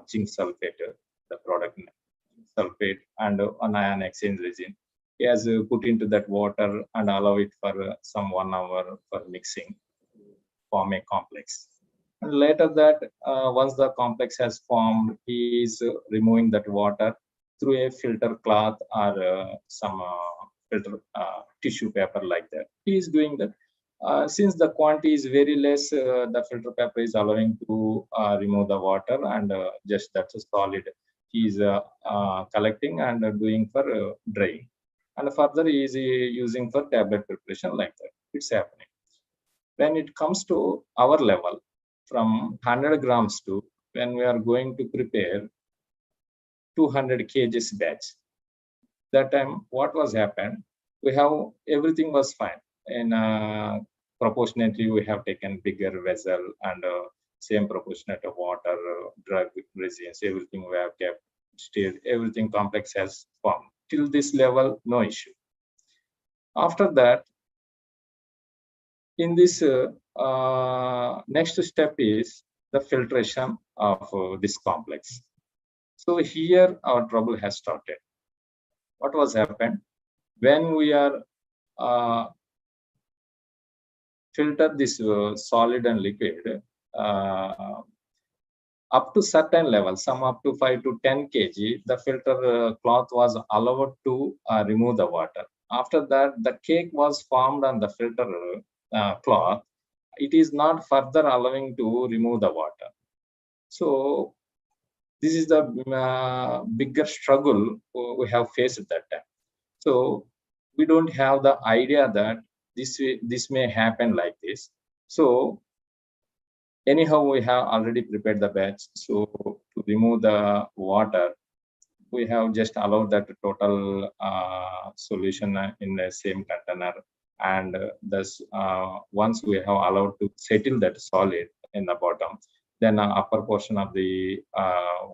zinc sulfate, the product sulfate, and an ion exchange resin. He has put into that water and allow it for some 1 hour for mixing, form a complex. And later that, once the complex has formed, he is removing that water through a filter cloth or some filter tissue paper like that. He is doing that. Since the quantity is very less, the filter paper is allowing to remove the water, and just that's a solid. He is collecting and doing for drying. And further, he is using for tablet preparation like that. It's happening. When it comes to our level, from 100 grams to when we are going to prepare 200 kgs batch, that time what was happened, we have everything was fine, and proportionately we have taken bigger vessel and same proportionate of water, drug, resins, everything we have kept, still everything complex has formed. Till this level, no issue. After that, in this next step is the filtration of this complex. So here our trouble has started. What was happened when we are filter this solid and liquid up to certain level, some up to 5 to 10 kg, the filter cloth was allowed to remove the water. After that, the cake was formed on the filter cloth. It is not further allowing to remove the water. So this is the bigger struggle we have faced at that time. So we don't have the idea that this may happen like this. So anyhow, we have already prepared the batch. So to remove the water, we have just allowed that total solution in the same container. And thus, once we have allowed to settle that solid in the bottom, then upper portion of the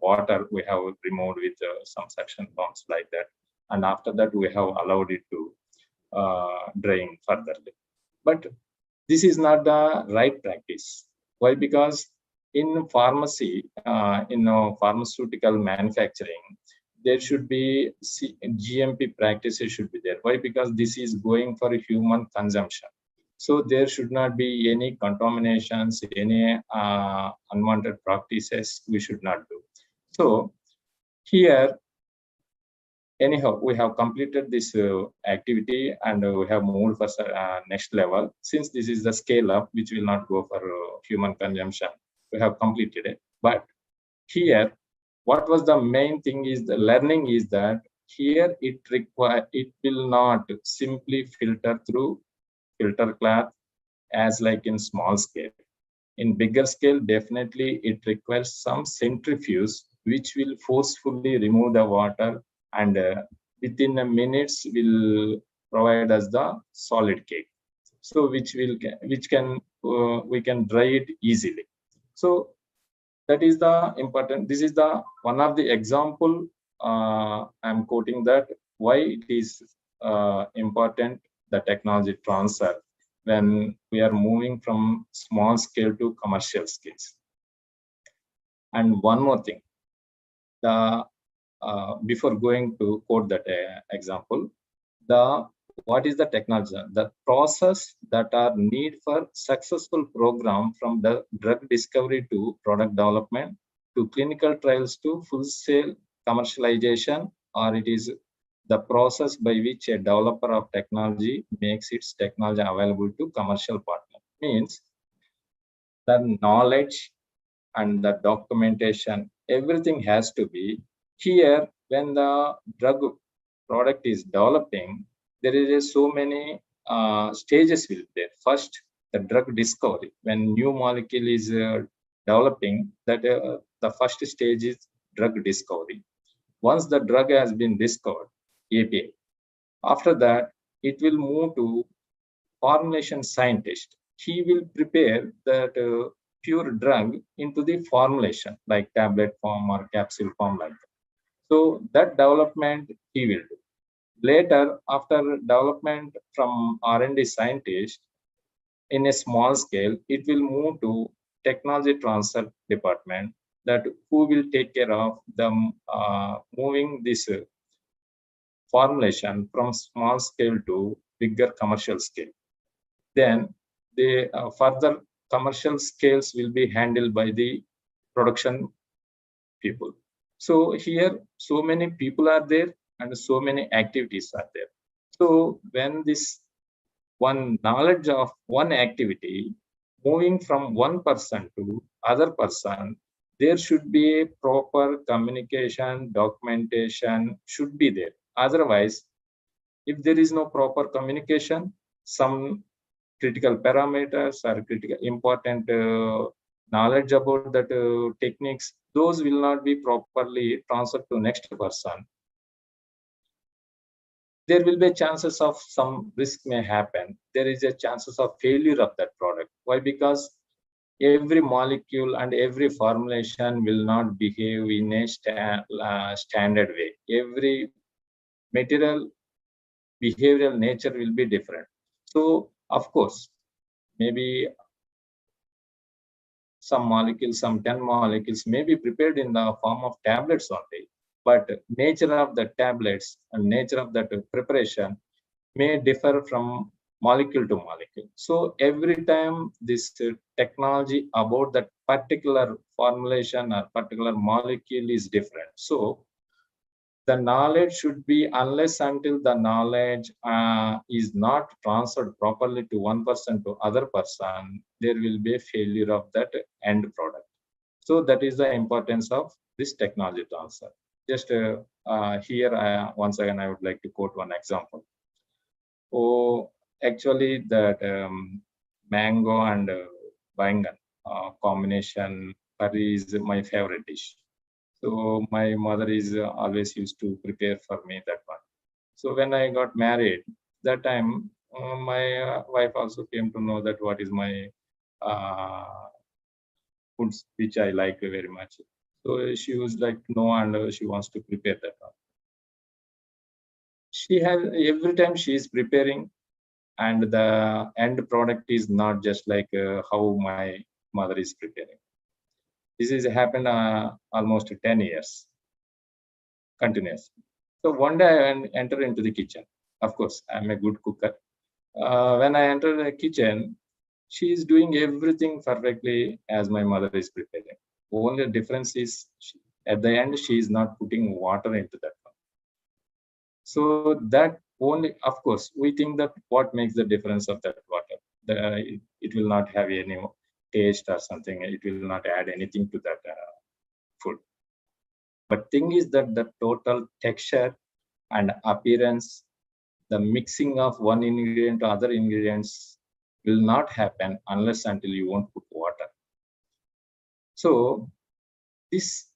water we have removed with some suction pumps like that. And after that, we have allowed it to drain furtherly. But this is not the right practice. Why? Because in pharmacy, in pharmaceutical manufacturing, there should be GMP practices should be there. Why? Because this is going for human consumption. So there should not be any contaminations, any unwanted practices we should not do. So here, anyhow, we have completed this activity and we have moved for next level. Since this is the scale up, which will not go for human consumption, we have completed it. But here, what was the main thing is the learning is that here it will not simply filter through filter cloth as like in small scale. In bigger scale, definitely it requires some centrifuge which will forcefully remove the water, and within a minutes will provide us the solid cake. So we can dry it easily. So that is the important. This is the one of the example I'm quoting that why it is important, the technology transfer when we are moving from small scale to commercial scales. And one more thing, the before going to quote that example, what is the technology? The process that are need for successful program from the drug discovery to product development to clinical trials to full scale commercialization, or it is the process by which a developer of technology makes its technology available to commercial partner. Means the knowledge and the documentation, everything has to be here. When the drug product is developing, there is so many stages will be there. First, the drug discovery. When new molecule is developing, that the first stage is drug discovery. Once the drug has been discovered, API, after that, it will move to formulation scientist. He will prepare that pure drug into the formulation, like tablet form or capsule form like that. So that development he will do. Later, after development from R&D scientist in a small scale, it will move to technology transfer department, that who will take care of the moving this formulation from small scale to bigger commercial scale. Then the further commercial scales will be handled by the production people. So here, so many people are there and so many activities are there. So when this one knowledge of one activity moving from one person to other person, there should be a proper communication, documentation should be there. Otherwise, if there is no proper communication, some critical parameters or critical important knowledge about that techniques, those will not be properly transferred to next person. There will be chances of some risk may happen. There is a chances of failure of that product. Why? Because every molecule and every formulation will not behave in a standard way. Every material behavioral nature will be different. So of course, maybe some molecules, some 10 molecules may be prepared in the form of tablets only, but nature of the tablets and nature of that preparation may differ from molecule to molecule. So every time this technology about that particular formulation or particular molecule is different. So the knowledge should be, unless until the knowledge is not transferred properly to one person to other person, there will be a failure of that end product. So that is the importance of this technology transfer. Just here, once again, I would like to quote one example. Oh, actually, that mango and bangan combination curry is my favorite dish. So my mother is always used to prepare for me that one. So when I got married, that time my wife also came to know that what is my foods which I like very much. So she was like, no, and she wants to prepare that one. She has every time she is preparing, and the end product is not just like how my mother is preparing. This has happened almost 10 years continuous. So one day I enter into the kitchen. Of course, I'm a good cooker. When I enter the kitchen, she is doing everything perfectly as my mother is preparing. Only difference is at the end she is not putting water into that one. So that only, of course, we think that what makes the difference of that water? It will not have any taste or something. It will not add anything to that food. But thing is that the total texture and appearance, the mixing of one ingredient to other ingredients will not happen unless until you won't put water. So this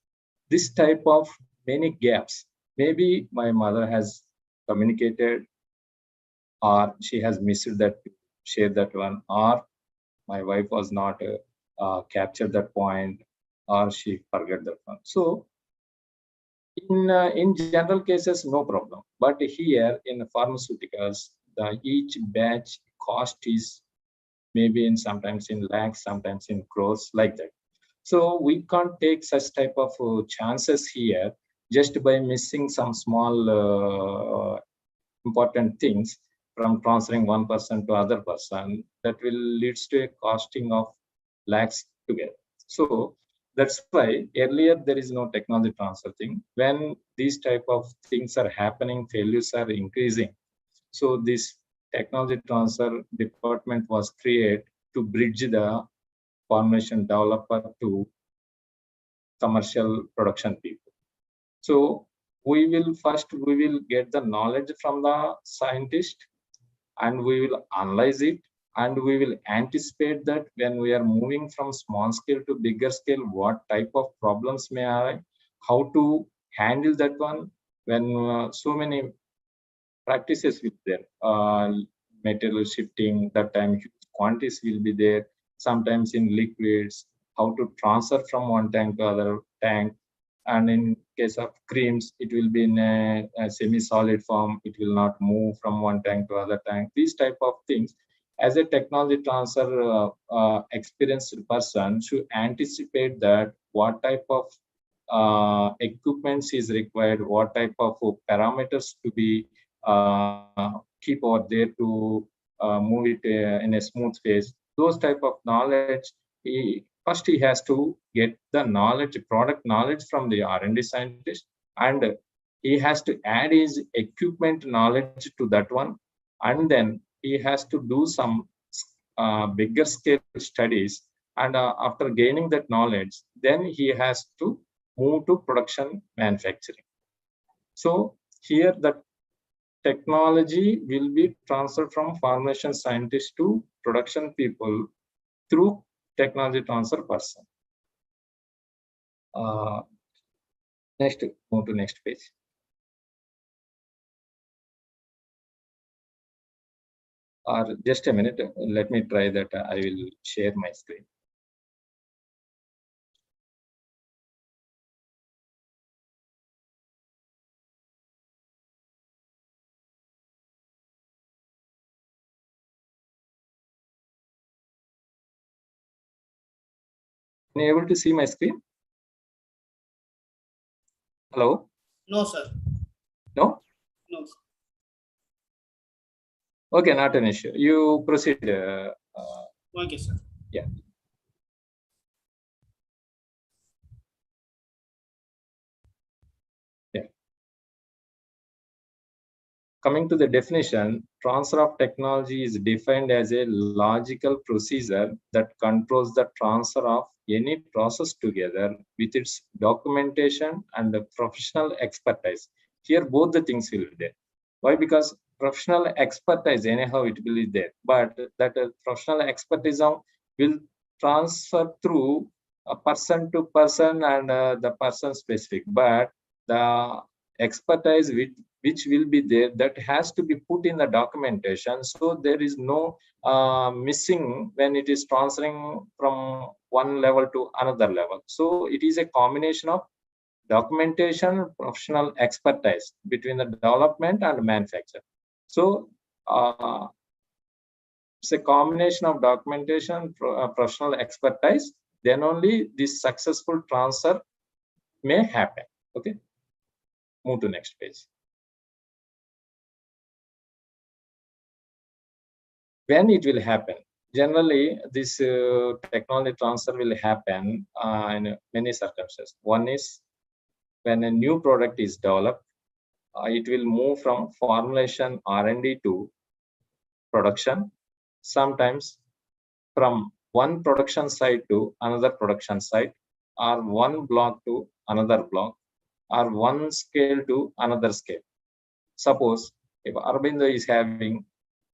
type of many gaps, maybe my mother has communicated, or she has missed that, share that one, or my wife was not captured that point, or she forget that one. So in general cases, no problem. But here in pharmaceuticals, the each batch cost is maybe in sometimes in lakhs, sometimes in crores, like that. So we can't take such type of chances here just by missing some small important things from transferring one person to other person. That will leads to a costing of lakhs together. So that's why earlier there is no technology transfer thing. When these type of things are happening, failures are increasing. So this technology transfer department was created to bridge the formulation developer to commercial production people. So we will get the knowledge from the scientist, and we will analyze it, and we will anticipate that when we are moving from small scale to bigger scale, what type of problems may arise, how to handle that one when so many practices with there. Material shifting, that time quantities will be there, sometimes in liquids, how to transfer from one tank to other tank. And in case of creams, it will be in a semi-solid form. It will not move from one tank to other tank. These type of things, as a technology transfer experienced person should anticipate that what type of equipments is required, what type of parameters to be keep over there to move it in a smooth phase. Those type of knowledge, first he has to get the knowledge, product knowledge from the R&D scientist, and he has to add his equipment knowledge to that one, and then he has to do some bigger scale studies, and after gaining that knowledge, then he has to move to production manufacturing. So here the technology will be transferred from formulation scientist to production people through technology transfer person. Next, move to next page. Or just a minute, let me try that. I will share my screen. Are you able to see my screen? Hello? No, sir. No? No, sir. Okay, not an issue. You proceed. Okay, sir. Yeah. Yeah. Coming to the definition, transfer of technology is defined as a logical procedure that controls the transfer of any process together with its documentation and the professional expertise. Here, both the things will be there. Why? Because professional expertise, anyhow, it will be there. But that professional expertise will transfer through a person to person and the person specific. But the expertise which will be there, that has to be put in the documentation, so there is no missing when it is transferring from one level to another level. So it is a combination of documentation, professional expertise between the development and manufacture. So it's a combination of documentation, professional expertise, then only this successful transfer may happen. Okay, move to next page. When it will happen? Generally, this technology transfer will happen in many circumstances. One is when a new product is developed, it will move from formulation R&D to production. Sometimes from one production site to another production site, or one block to another block, or one scale to another scale. Suppose if Aurobindo is having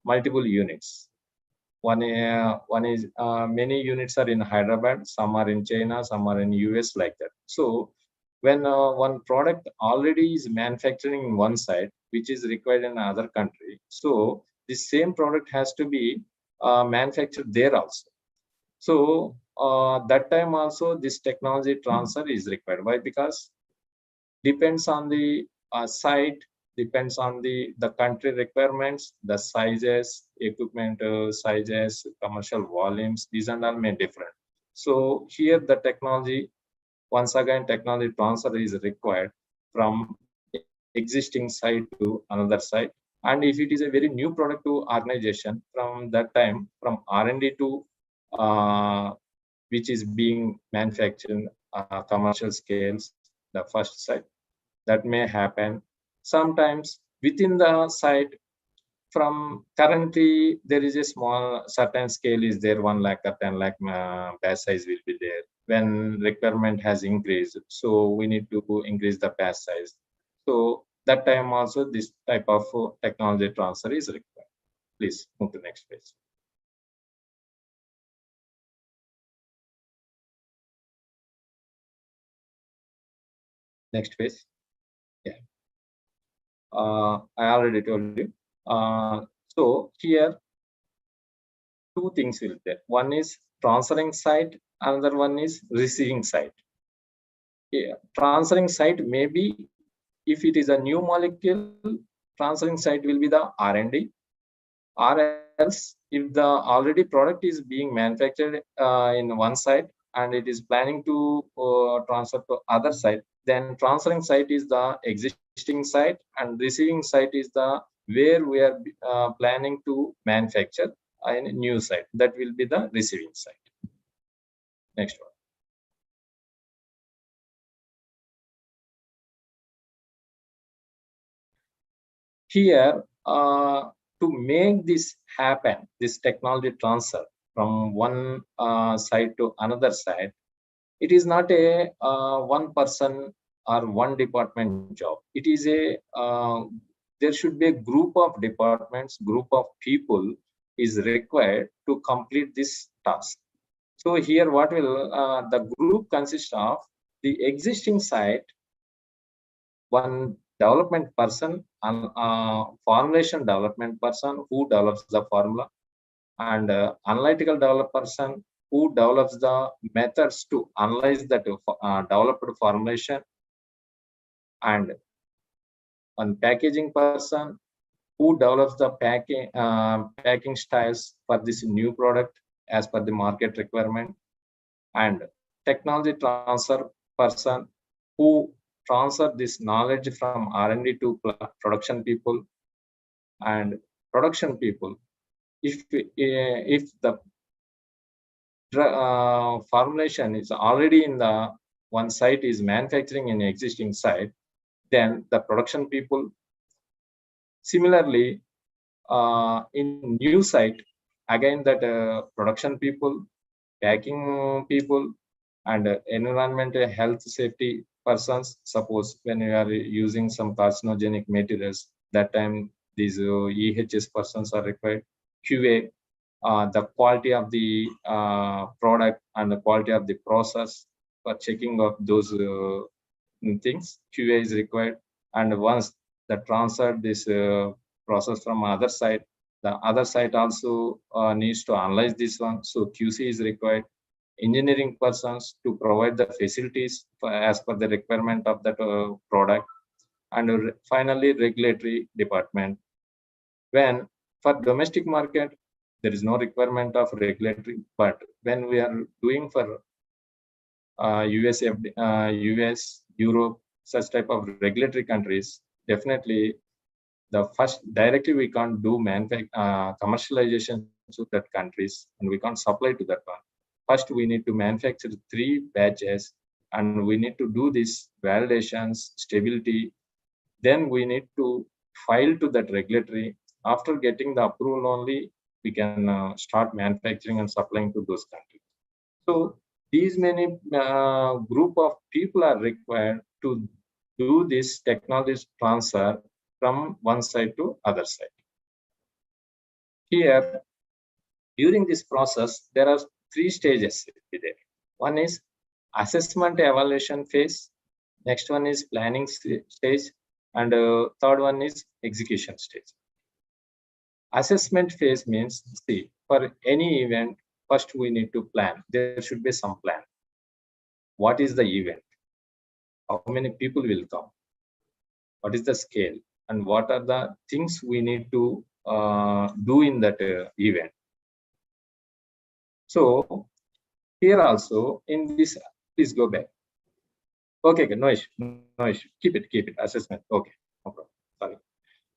multiple units, one is many units are in Hyderabad, some are in China, some are in US, like that. So when one product already is manufacturing in one side, which is required in another country, so the same product has to be manufactured there also. So that time also this technology transfer is required. Why? Because depends on the site, depends on the country requirements, the sizes, equipment sizes, commercial volumes, these and all may different. So here the technology, once again, technology transfer is required from existing site to another site. And if it is a very new product to organization, from that time, from R&D to which is being manufactured commercial scales, the first site, that may happen. Sometimes within the site, from currently there is a small certain scale is there, 1 lakh or 10 lakh batch size will be there. When requirement has increased, so we need to increase the batch size. So that time also this type of technology transfer is required. Please move to next page. Next page. Yeah. I already told you. So here two things will be there. One is transferring site, another one is receiving site. Yeah. Transferring site may be, if it is a new molecule, transferring site will be the R&D, or else if the already product is being manufactured in one site, and it is planning to transfer to other site. Then transferring site is the existing site, and receiving site is the where we are planning to manufacture a new site. That will be the receiving site. Next one. Here, to make this happen, this technology transfer from one side to another side, it is not a one person or one department job. It is a there should be a group of departments, group of people is required to complete this task. So here, what will the group consist of? The existing site, one development person, and formulation development person who develops the formula, and analytical development person who develops the methods to analyze that developed formulation, and one packaging person who develops the packing styles for this new product as per the market requirement, and technology transfer person who transfer this knowledge from R&D to production people, and production people, if the formulation is already in the one site is manufacturing in existing site, then the production people. Similarly, in new site, again that production people, packing people, and environmental health safety persons. Suppose when you are using some carcinogenic materials, that time these EHS persons are required. QA, the quality of the product and the quality of the process for checking of those things, QA is required. And once the transfer this process from other side, the other side also needs to analyze this one, so QC is required. Engineering persons to provide the facilities as per the requirement of that product, and finally regulatory department. When for domestic market there is no requirement of regulatory, but when we are doing for US, Europe, such type of regulatory countries, definitely the first directly we can't do commercialization to that countries, and we can't supply to that one. First, we need to manufacture 3 batches, and we need to do this validations, stability. Then we need to file to that regulatory. After getting the approval only, we can start manufacturing and supplying to those countries. So these many group of people are required to do this technology transfer from one side to other side. Here, during this process, there are 3 stages. One is assessment evaluation phase. Next one is planning stage, and third one is execution stage. Assessment phase means, see, for any event, first we need to plan. There should be some plan. What is the event? How many people will come? What is the scale? And what are the things we need to do in that event? So here also in this, please go back. Okay, no issue. Keep it. Assessment. Okay, no problem.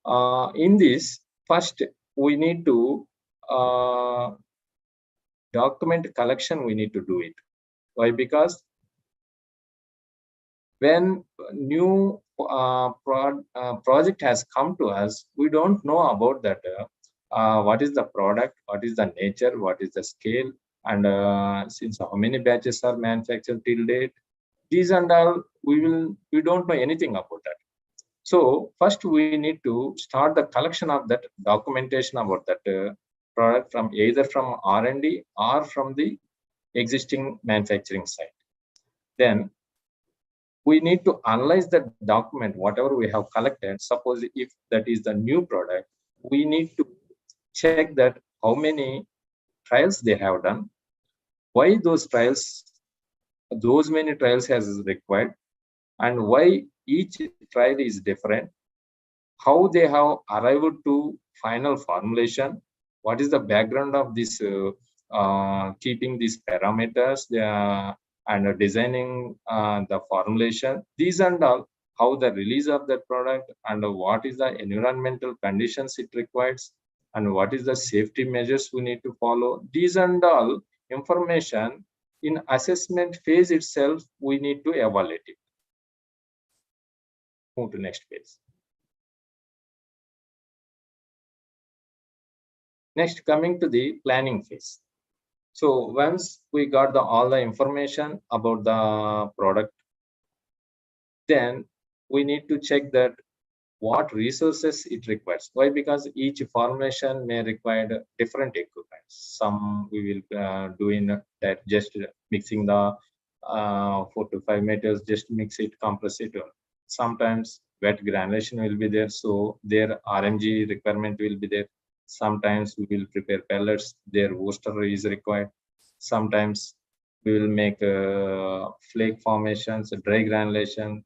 Sorry. In this, first we need to document collection. We need to do it. Why? Because when new project has come to us, we don't know about that. What is the product? What is the nature? What is the scale? And since how many batches are manufactured till date? These and all we don't know anything about that. So first we need to start the collection of that documentation about that product from either from R&D or from the existing manufacturing site. Then we need to analyze the document, whatever we have collected. Suppose if that is the new product, we need to check that how many trials they have done, why those many trials has required, and why each trial is different, how they have arrived to final formulation, what is the background of this keeping these parameters and designing the formulation. These and all, how the release of that product and what is the environmental conditions it requires and what is the safety measures we need to follow. These and all information in assessment phase itself, we need to evaluate it. Move to next page. Next, coming to the planning phase. So once we got all the information about the product, then we need to check that what resources it requires. Why? Because each formulation may require different equipment. Some we will do in that just mixing the 4 to 5 meters, just mix it, compress it. Sometimes wet granulation will be there, so their RMG requirement will be there. Sometimes we will prepare pellets, their roaster is required. Sometimes we will make flake formations, dry granulation.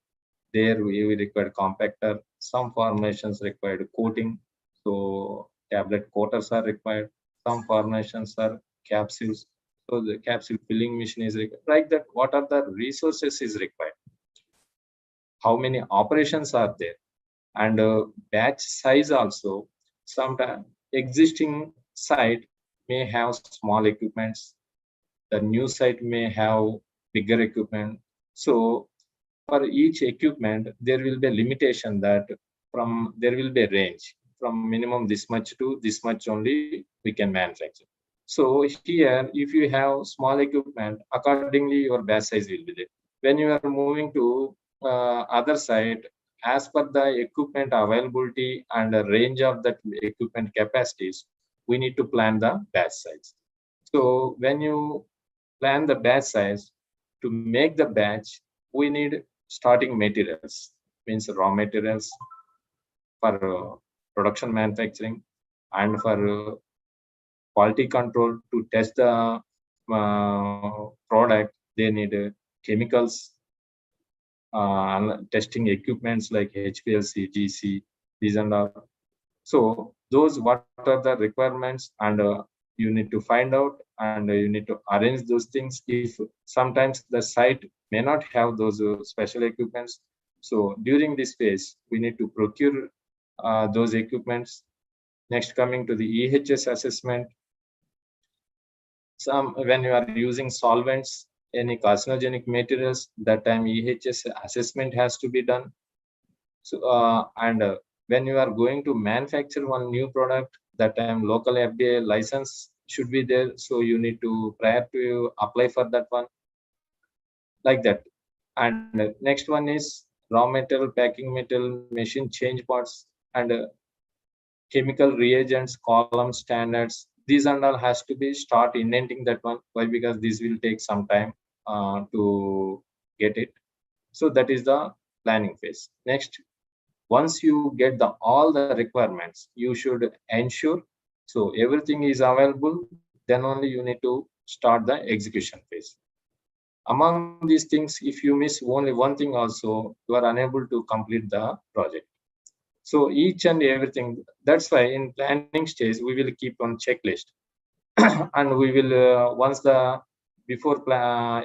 There we require compactor. Some formations required coating, so tablet coaters are required. Some formations are capsules, so the capsule filling machine is required. Like that, what are the resources is required? How many operations are there? And batch size also. Sometimes existing site may have small equipments. The new site may have bigger equipment. So for each equipment, there will be a limitation that there will be a range from minimum this much to this much only we can manufacture. So here, if you have small equipment, accordingly your batch size will be there. When you are moving to other side, as per the equipment availability and the range of that equipment capacities, we need to plan the batch size. So when you plan the batch size, to make the batch, we need starting materials, means raw materials for production manufacturing, and for quality control to test the product. They need chemicals, testing equipments like HPLC, GC, these and all. So those, what are the requirements, and you need to find out, and you need to arrange those things. If sometimes the site may not have those special equipments, so during this phase we need to procure those equipments. Next, coming to the EHS assessment. When you are using solvents, any carcinogenic materials, that time EHS assessment has to be done. So and when you are going to manufacture one new product, that time local FDA license should be there. So you need to, prior to apply for that one, like that. And next one is raw metal, packing metal, machine change parts, and chemical reagents, column standards. These and all has to be start indenting that one. Why? Because this will take some time to get it. So that is the planning phase. Next, once you get all the requirements, you should ensure so everything is available, then only you need to start the execution phase. Among these things, if you miss only one thing also, you are unable to complete the project. So each and everything, that's why in planning stage we will keep on checklist and we will once the before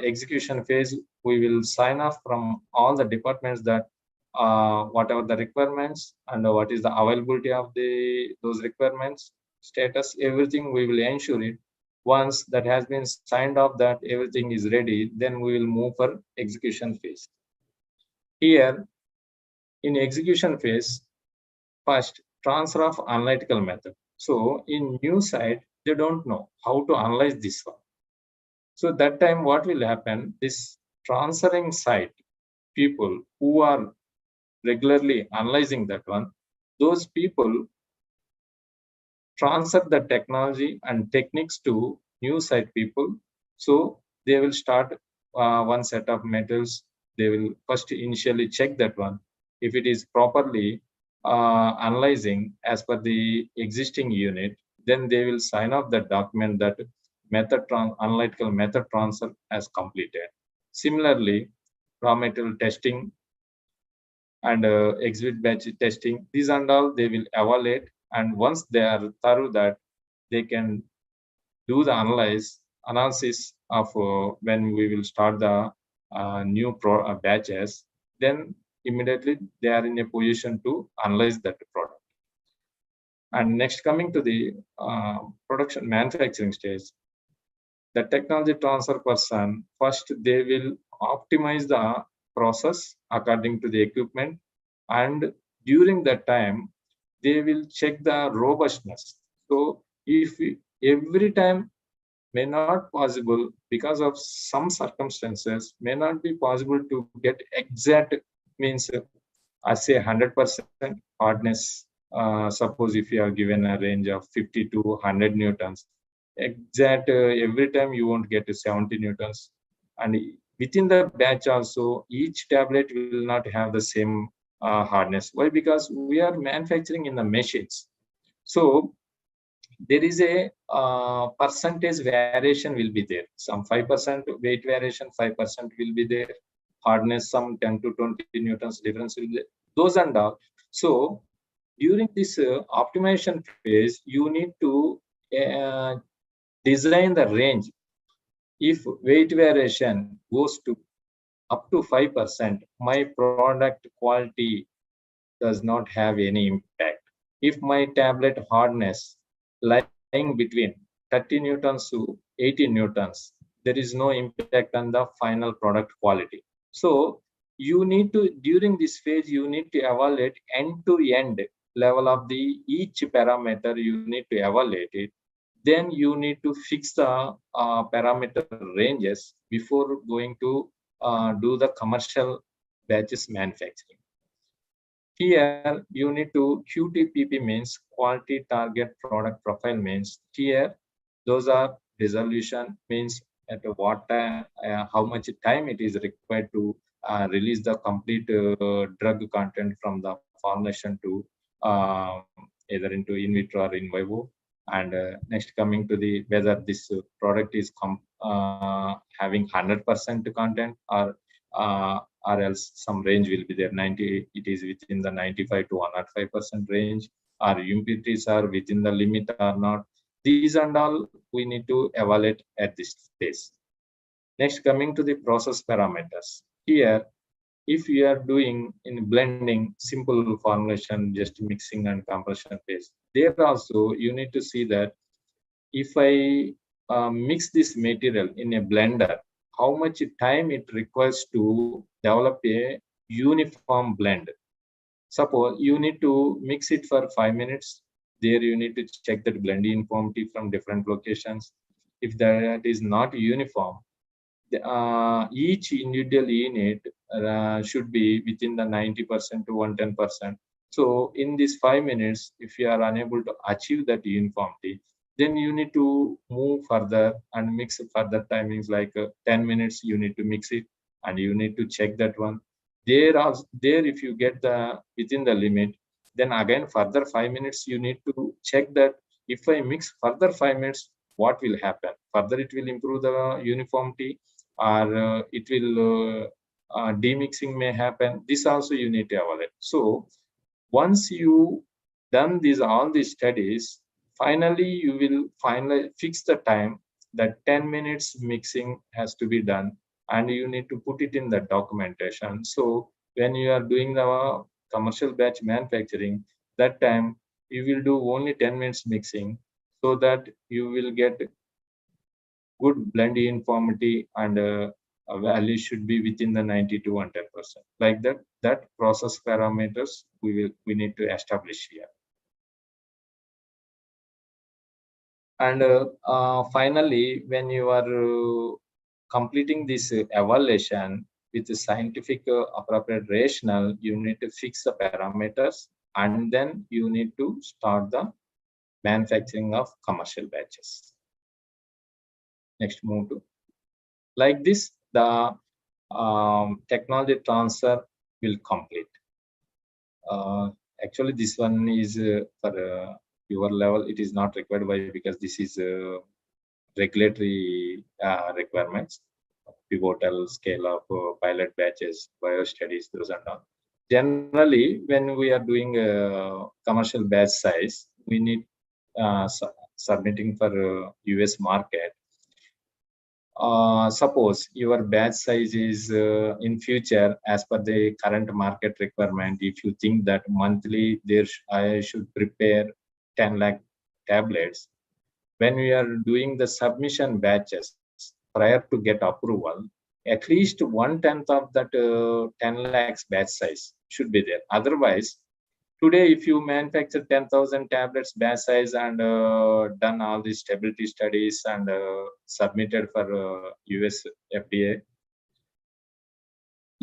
execution phase, we will sign off from all the departments that whatever the requirements and what is the availability of those requirements, status, everything we will ensure it. Once that has been signed off that everything is ready, then we will move for execution phase. Here in execution phase, first transfer of analytical method. So in new site, they don't know how to analyze this one. So that time what will happen, this transferring site people who are regularly analyzing that one, those people transfer the technology and techniques to new site people. So they will start one set of metals. They will first initially check that one. If it is properly analyzing as per the existing unit, then they will sign off that document that analytical method transfer as completed. Similarly, raw material testing and exhibit batch testing, these and all they will evaluate, and once they are thorough that, they can do the analysis of when we will start the new batches, then immediately they are in a position to analyze that product. And next, coming to the production manufacturing stage, the technology transfer person, first they will optimize the process according to the equipment, and during that time they will check the robustness. So if every time may not possible because of some circumstances, may not be possible to get exact, means I say 100% hardness. Suppose if you are given a range of 50 to 100 newtons, exact every time you won't get to 70 newtons. And within the batch also, each tablet will not have the same hardness. Why? Because we are manufacturing in the machines. So there is a percentage variation will be there. Some 5% weight variation, 5% will be there. Hardness, some 10 to 20 newtons difference will be there. Those and all. So during this optimization phase, you need to uh, design the range. If weight variation goes to up to 5%, my product quality does not have any impact. If my tablet hardness lying between 30 newtons to 80 newtons, there is no impact on the final product quality. So you need to, during this phase, you need to evaluate end-to-end level of the each parameter. You need to evaluate it. Then you need to fix the parameter ranges before going to do the commercial batches manufacturing. Here you need to QTPP, means quality target product profile, means here those are resolution, means at what time, how much time it is required to release the complete drug content from the formulation to either into in vitro or in vivo. And next, coming to the whether this product is having 100% content, or else some range will be there. 90, it is within the 95 to 105% range, or impurities are within the limit or not. These and all we need to evaluate at this phase. Next, coming to the process parameters. Here, if you are doing in blending simple formulation, just mixing and compression phase, there also you need to see that if I mix this material in a blender, how much time it requires to develop a uniform blend. Suppose you need to mix it for 5 minutes. There you need to check that blend uniformity from different locations. If that is not uniform, each individual unit should be within the 90% to 110%. So in these 5 minutes, if you are unable to achieve that uniformity, then you need to move further and mix further timings, like 10 minutes you need to mix it, and you need to check that one. There if you get the within the limit, then again further 5 minutes you need to check that if I mix further 5 minutes, what will happen? Further it will improve the uniformity, or it will demixing may happen. This also you need to evaluate. So once you done all these studies, finally you will finally fix the time that 10 minutes mixing has to be done, and you need to put it in the documentation. So when you are doing the commercial batch manufacturing, that time you will do only 10 minutes mixing, so that you will get good blend uniformity, and a value should be within the 90 to 110%. Like that process parameters we need to establish here. And finally, when you are completing this evaluation with the scientific appropriate rationale, you need to fix the parameters, and then you need to start the manufacturing of commercial batches. Next, move to. Like this, the technology transfer will complete. Actually, this one is for your level. It is not required. Why? Because this is regulatory requirements, pivotal scale of pilot batches, bio studies, those and all. Generally, when we are doing commercial batch size, we need submitting for US market. Suppose your batch size is in future as per the current market requirement. If you think that monthly I should prepare 10 lakh tablets, when we are doing the submission batches prior to get approval, at least 1/10 of that 10 lakhs batch size should be there. Otherwise, today, if you manufacture 10,000 tablets batch size and done all the stability studies and submitted for US FDA,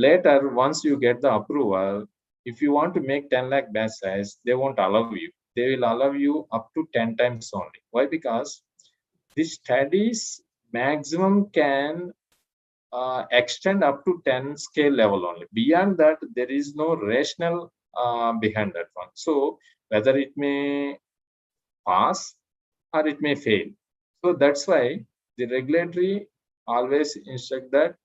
later, once you get the approval, if you want to make 10 lakh batch size, they won't allow you. They will allow you up to 10 times only. Why? Because these studies maximum can extend up to 10 scale level only. Beyond that, there is no rational behind that one. So whether it may pass or it may fail. So that's why the regulatory always instruct that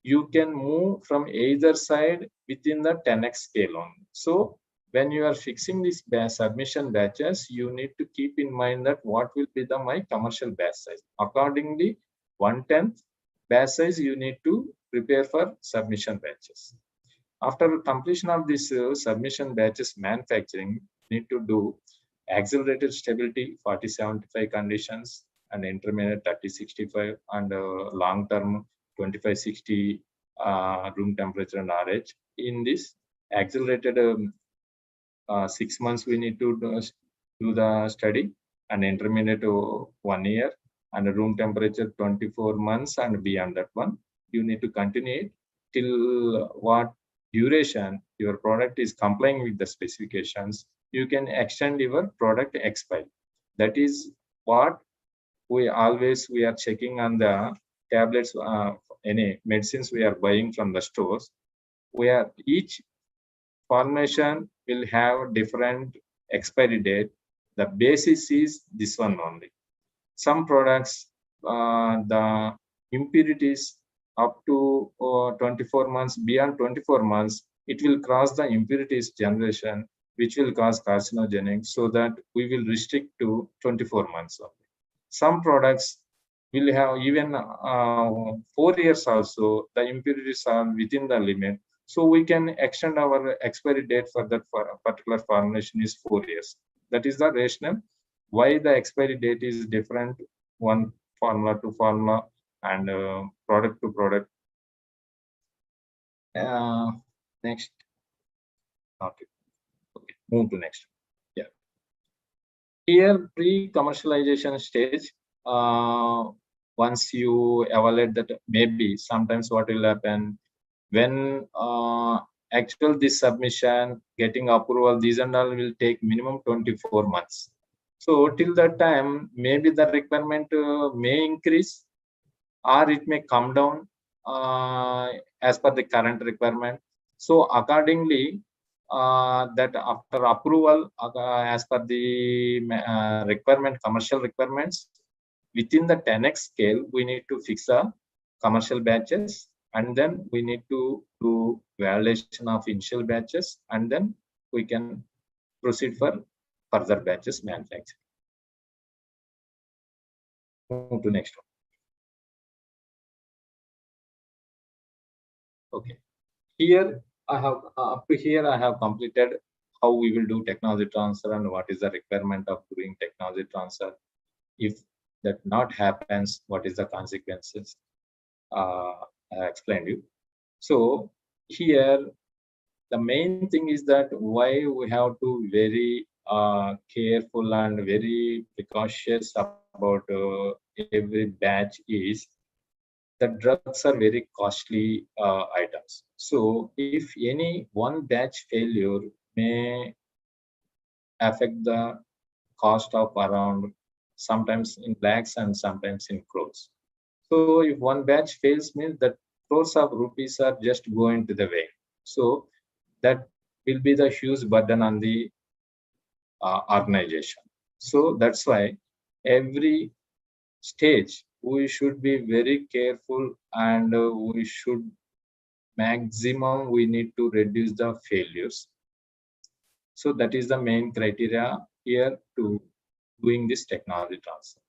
you can move from either side within the 10x scale only. So when you are fixing these submission batches, you need to keep in mind that what will be my commercial batch size. Accordingly, 1/10 batch size you need to prepare for submission batches. After completion of this submission batches manufacturing, need to do accelerated stability 40-75 conditions and intermediate 30-65 and long-term 25-60 room temperature and RH. In this accelerated 6 months we need to do the study, and intermediate 1 year, and room temperature 24 months, and beyond that one you need to continue it till what duration your product is complying with the specifications. You can extend your product expiry. That is what we are checking on the tablets, any medicines we are buying from the stores. Where each formulation will have different expiry date. The basis is this one only. Some products, the impurities up to 24 months, beyond 24 months, it will cross the impurities generation, which will cause carcinogenic, so that we will restrict to 24 months only. Some products will have even 4 years also, the impurities are within the limit. So we can extend our expiry date for that particular formulation is 4 years. That is the rationale why the expiry date is different, one formula to formula and product to product. Next. Okay. Move to next. Yeah. Here, pre-commercialization stage, once you evaluate that, maybe sometimes what will happen when actual this submission, getting approval, these and all will take minimum 24 months. So till that time, maybe the requirement may increase or it may come down as per the current requirement. So accordingly, that after approval, as per the requirement, commercial requirements, within the 10x scale, we need to fix a commercial batches, and then we need to do validation of initial batches, and then we can proceed for further batches manufacturing. Move to next one. Okay. Here I have up to here I have completed how we will do technology transfer and what is the requirement of doing technology transfer. If that not happens, what is the consequences? I explained you. So here the main thing is that why we have to very careful and very precautious about every batch is the drugs are very costly items. So if any one batch failure may affect the cost of around sometimes in lakhs and sometimes in crores. So if one batch fails, means that crores of rupees are just going to the way. So that will be the huge burden on the organization. So that's why every stage we should be very careful, and we should maximum we need to reduce the failures. So that is the main criteria here to doing this technology transfer.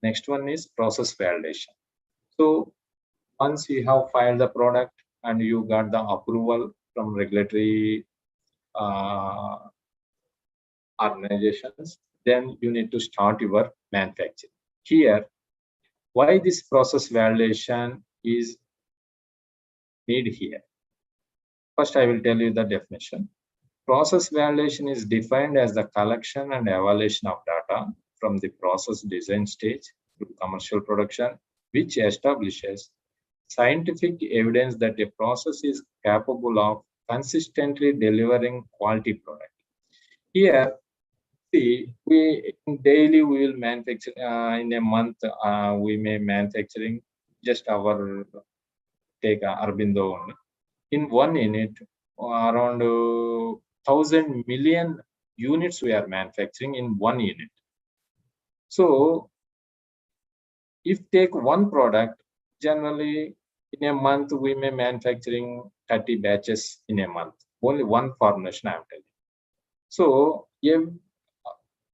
Next one is process validation. So once you have filed the product and you got the approval from regulatory uh, organizations, then you need to start your manufacturing. Here, why this process validation is needed here? First, I will tell you the definition. Process validation is defined as the collection and evaluation of data from the process design stage to commercial production, which establishes scientific evidence that a process is capable of consistently delivering quality product. Here, see, we daily we will manufacture in a month. We may manufacturing just our take Arbindo only. In one unit, around 1,000 million units we are manufacturing in one unit. So, if take one product, generally in a month we may manufacturing 30 batches in a month. Only one formulation I am telling. So, if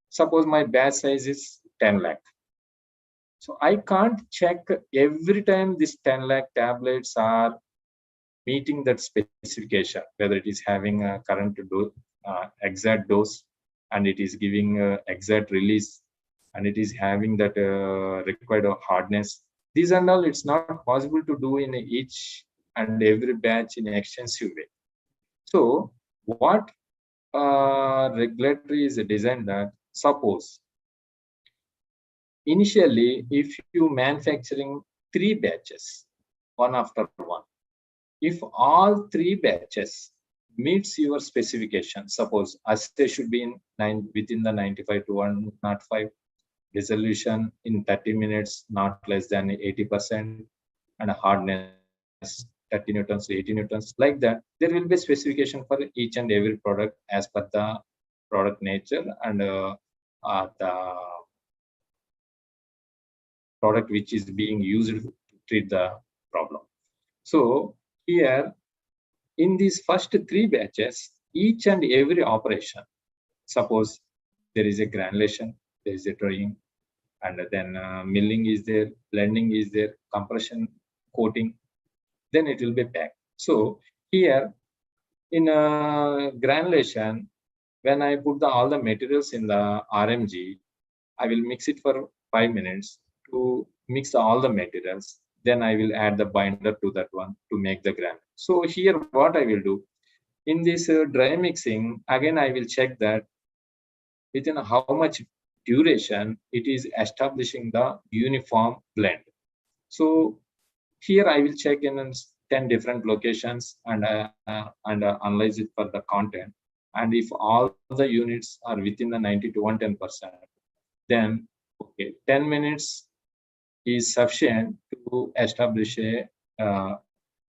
suppose my batch size is 10 lakh. So I can't check every time this 10 lakh tablets are meeting that specification, whether it is having a current dose, exact dose, and it is giving exact release, and it is having that required hardness. These and all, it's not possible to do in each and every batch in an extensive way. So what regulatory is designed that, suppose initially if you manufacturing 3 batches, one after one, if all 3 batches meets your specification, suppose assay should be in within the 95 to 105, resolution in 30 minutes, not less than 80%, and hardness 30 newtons to 80 newtons, like that, there will be specification for each and every product as per the product nature and the product which is being used to treat the problem. So here, in these first 3 batches, each and every operation, suppose there is a granulation, there is a drying, and then milling is there, blending is there, compression, coating, then it will be packed. So here in granulation, when I put all the materials in the RMG, I will mix it for 5 minutes to mix all the materials. Then I will add the binder to that one to make the granule. So here what I will do, in this dry mixing, again I will check that within how much duration it is establishing the uniform blend. So here I will check in 10 different locations and analyze it for the content. And if all the units are within the 90 to 110%, then okay, 10 minutes is sufficient to establish a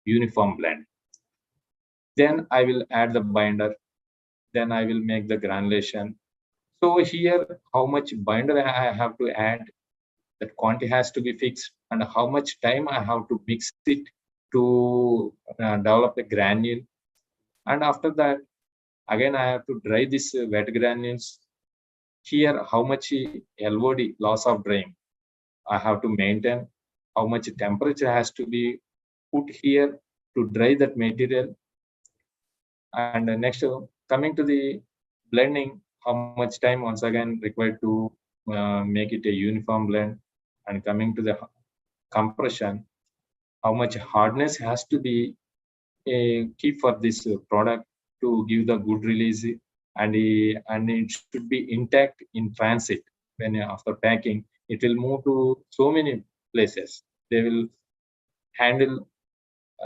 uniform blend. Then I will add the binder. Then I will make the granulation. So here, how much binder I have to add, that quantity has to be fixed, and how much time I have to mix it to develop a granule. And after that, again, I have to dry this wet granules. Here, how much LOD, loss of drying, I have to maintain, how much temperature has to be put here to dry that material. And next, coming to the blending, how much time once again required to make it a uniform blend. And coming to the compression, how much hardness has to be keep for this product to give the good release, and it should be intact in transit. When after packing, it will move to so many places. They will handle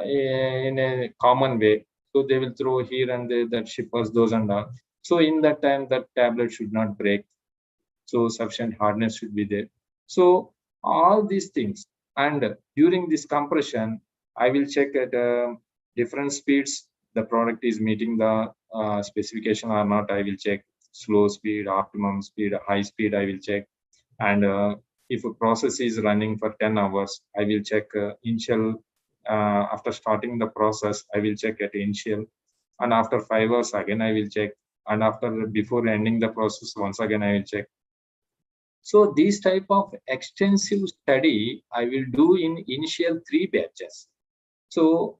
in a common way. So they will throw here and there, that shippers, those and all. So in that time, that tablet should not break. So sufficient hardness should be there. So all these things, and during this compression, I will check at different speeds the product is meeting the specification or not. I will check slow speed, optimum speed, high speed. I will check, and if a process is running for 10 hours, I will check initial. After starting the process, I will check at initial, and after 5 hours again I will check, and after before ending the process once again I will check. So these type of extensive study I will do in initial 3 batches. So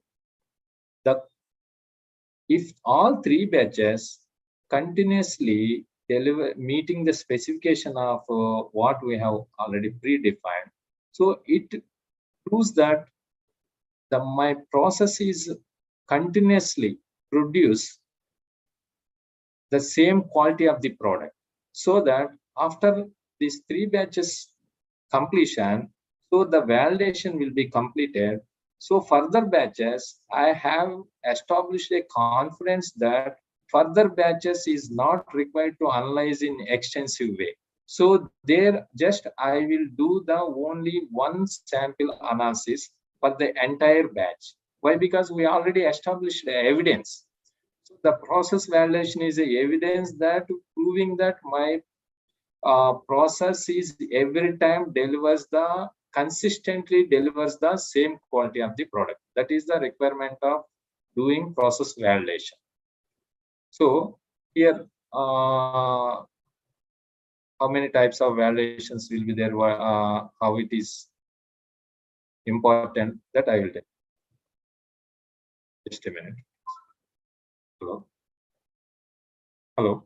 if all 3 batches continuously deliver meeting the specification of what we have already predefined, so it proves that my process is continuously produce the same quality of the product, so that after these 3 batches completion, so the validation will be completed. So further batches, I have established a confidence that further batches is not required to analyze in extensive way. So there just I will do the only one sample analysis for the entire batch. Why? Because we already established the evidence. So the process validation is a evidence that proving that my process is every time delivers the consistently delivers the same quality of the product. That is the requirement of doing process validation. So here, how many types of validations will be there? How it is important, that I will take. Just a minute. Hello. Hello.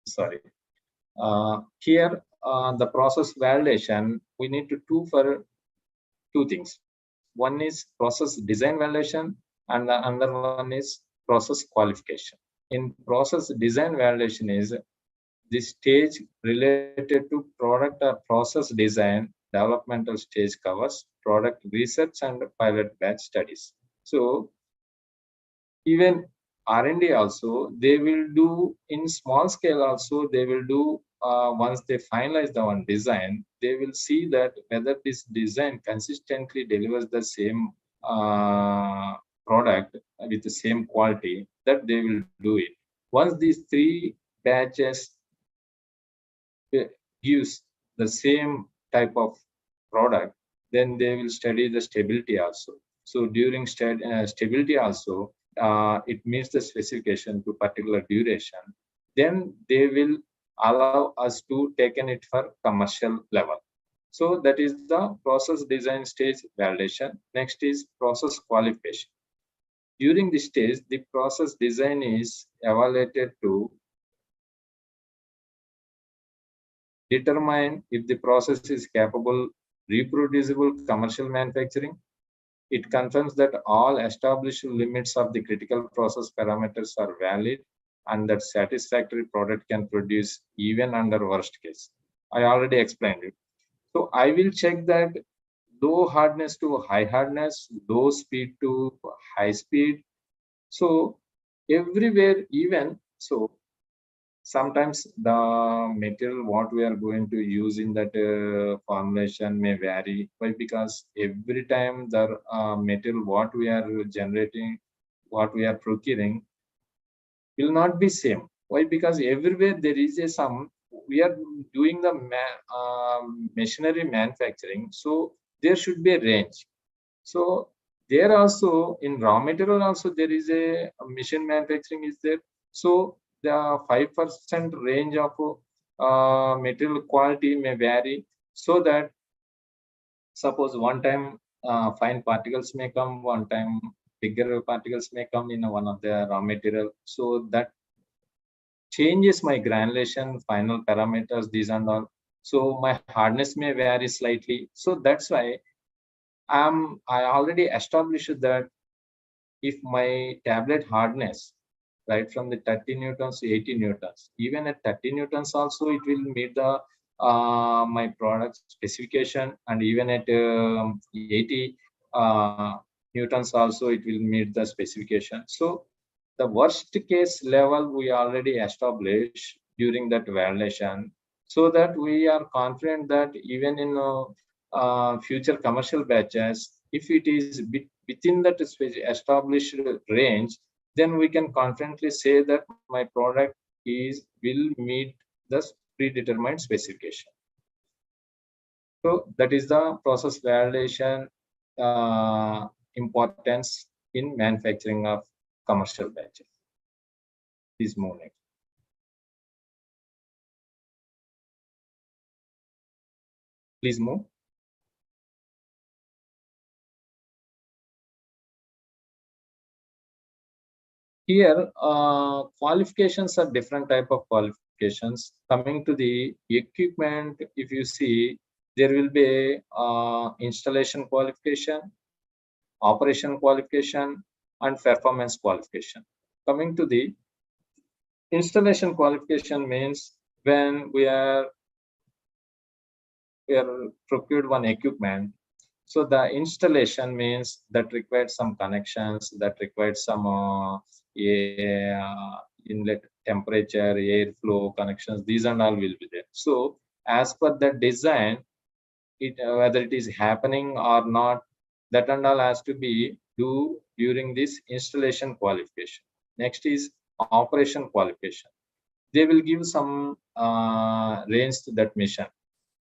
Sorry. Here, the process validation, we need to do for 2 things. One is process design validation, and the other one is process qualification. In process design validation is the stage related to product or process design. Developmental stage covers product research and pilot batch studies. So even R&D also, they will do in small scale also, they will do once they finalize the one design, they will see that whether this design consistently delivers the same product with the same quality, that they will do it. Once these 3 batches gives the same type of product, then they will study the stability also. So during stability also, it meets the specification to particular duration, then they will allow us to taken it for commercial level. So that is the process design stage validation. Next is process qualification. During this stage, the process design is evaluated to determine if the process is capable, reproducible commercial manufacturing. It confirms that all established limits of the critical process parameters are valid and that satisfactory product can produce even under worst case. I already explained it. So I will check that low hardness to high hardness, low speed to high speed. So everywhere even, so sometimes the material what we are going to use in that formulation may vary. Why? Because every time the material what we are generating, what we are procuring will not be same. Why? Because everywhere there is a some, we are doing the machinery manufacturing, so there should be a range. So there also in raw material also there is a machine manufacturing is there. So the 5% range of material quality may vary, so that suppose one time fine particles may come, one time bigger particles may come in one of the raw material. So that changes my granulation, final parameters, these and all. So my hardness may vary slightly. So that's why I already established that if my tablet hardness, right from the 30 newtons to 80 newtons, even at 30 newtons also it will meet the my product specification, and even at 80 newtons also it will meet the specification. So the worst case level we already established during that validation, so that we are confident that even in future commercial batches, if it is within that established range, then we can confidently say that my product will meet the predetermined specification. So that is the process validation importance. in manufacturing of commercial batches. Please move next. Please move. Here, qualifications are different type of qualifications. Coming to the equipment, if you see, there will be installation qualification, operation qualification, and performance qualification. Coming to the installation qualification means when we are procured one equipment. So the installation means that requires some connections, that requires some inlet temperature, airflow connections. These and all will be there. So as per the design, whether it is happening or not, that and all has to be do during this installation qualification. Next is operation qualification. They will give some range to that mission,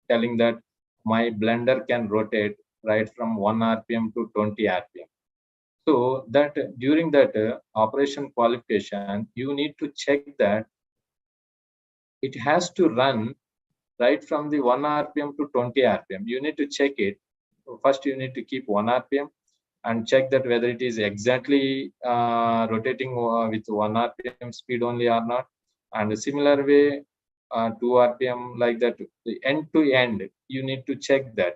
telling that my blender can rotate right from 1 rpm to 20 rpm. So that during that operation qualification, you need to check that it has to run right from the 1 rpm to 20 rpm. You need to check it. First, you need to keep 1 rpm and check that whether it is exactly rotating with 1 rpm speed only or not. And a similar way, 2 rpm, like that, the end to end, you need to check that,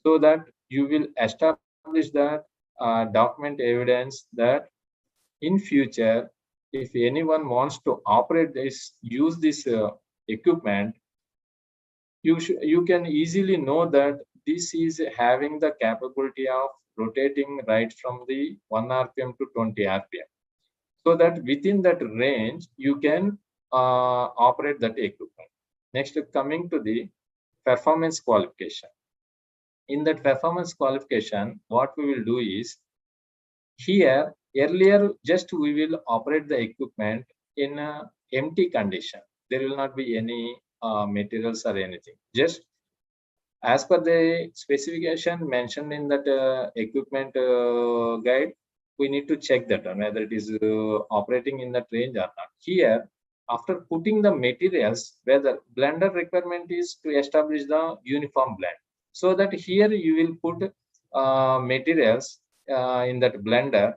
so that you will establish that document evidence that in future, if anyone wants to operate this, use this equipment, you can easily know that this is having the capability of rotating right from the 1 rpm to 20 rpm, so that within that range you can operate that equipment. Next, coming to the performance qualification. In that performance qualification, what we will do is, here earlier just we will operate the equipment in a empty condition. There will not be any materials or anything. Just as per the specification mentioned in that equipment guide, we need to check that whether it is operating in that range or not. Here, after putting the materials, whether blender requirement is to establish the uniform blend. So that here you will put materials in that blender,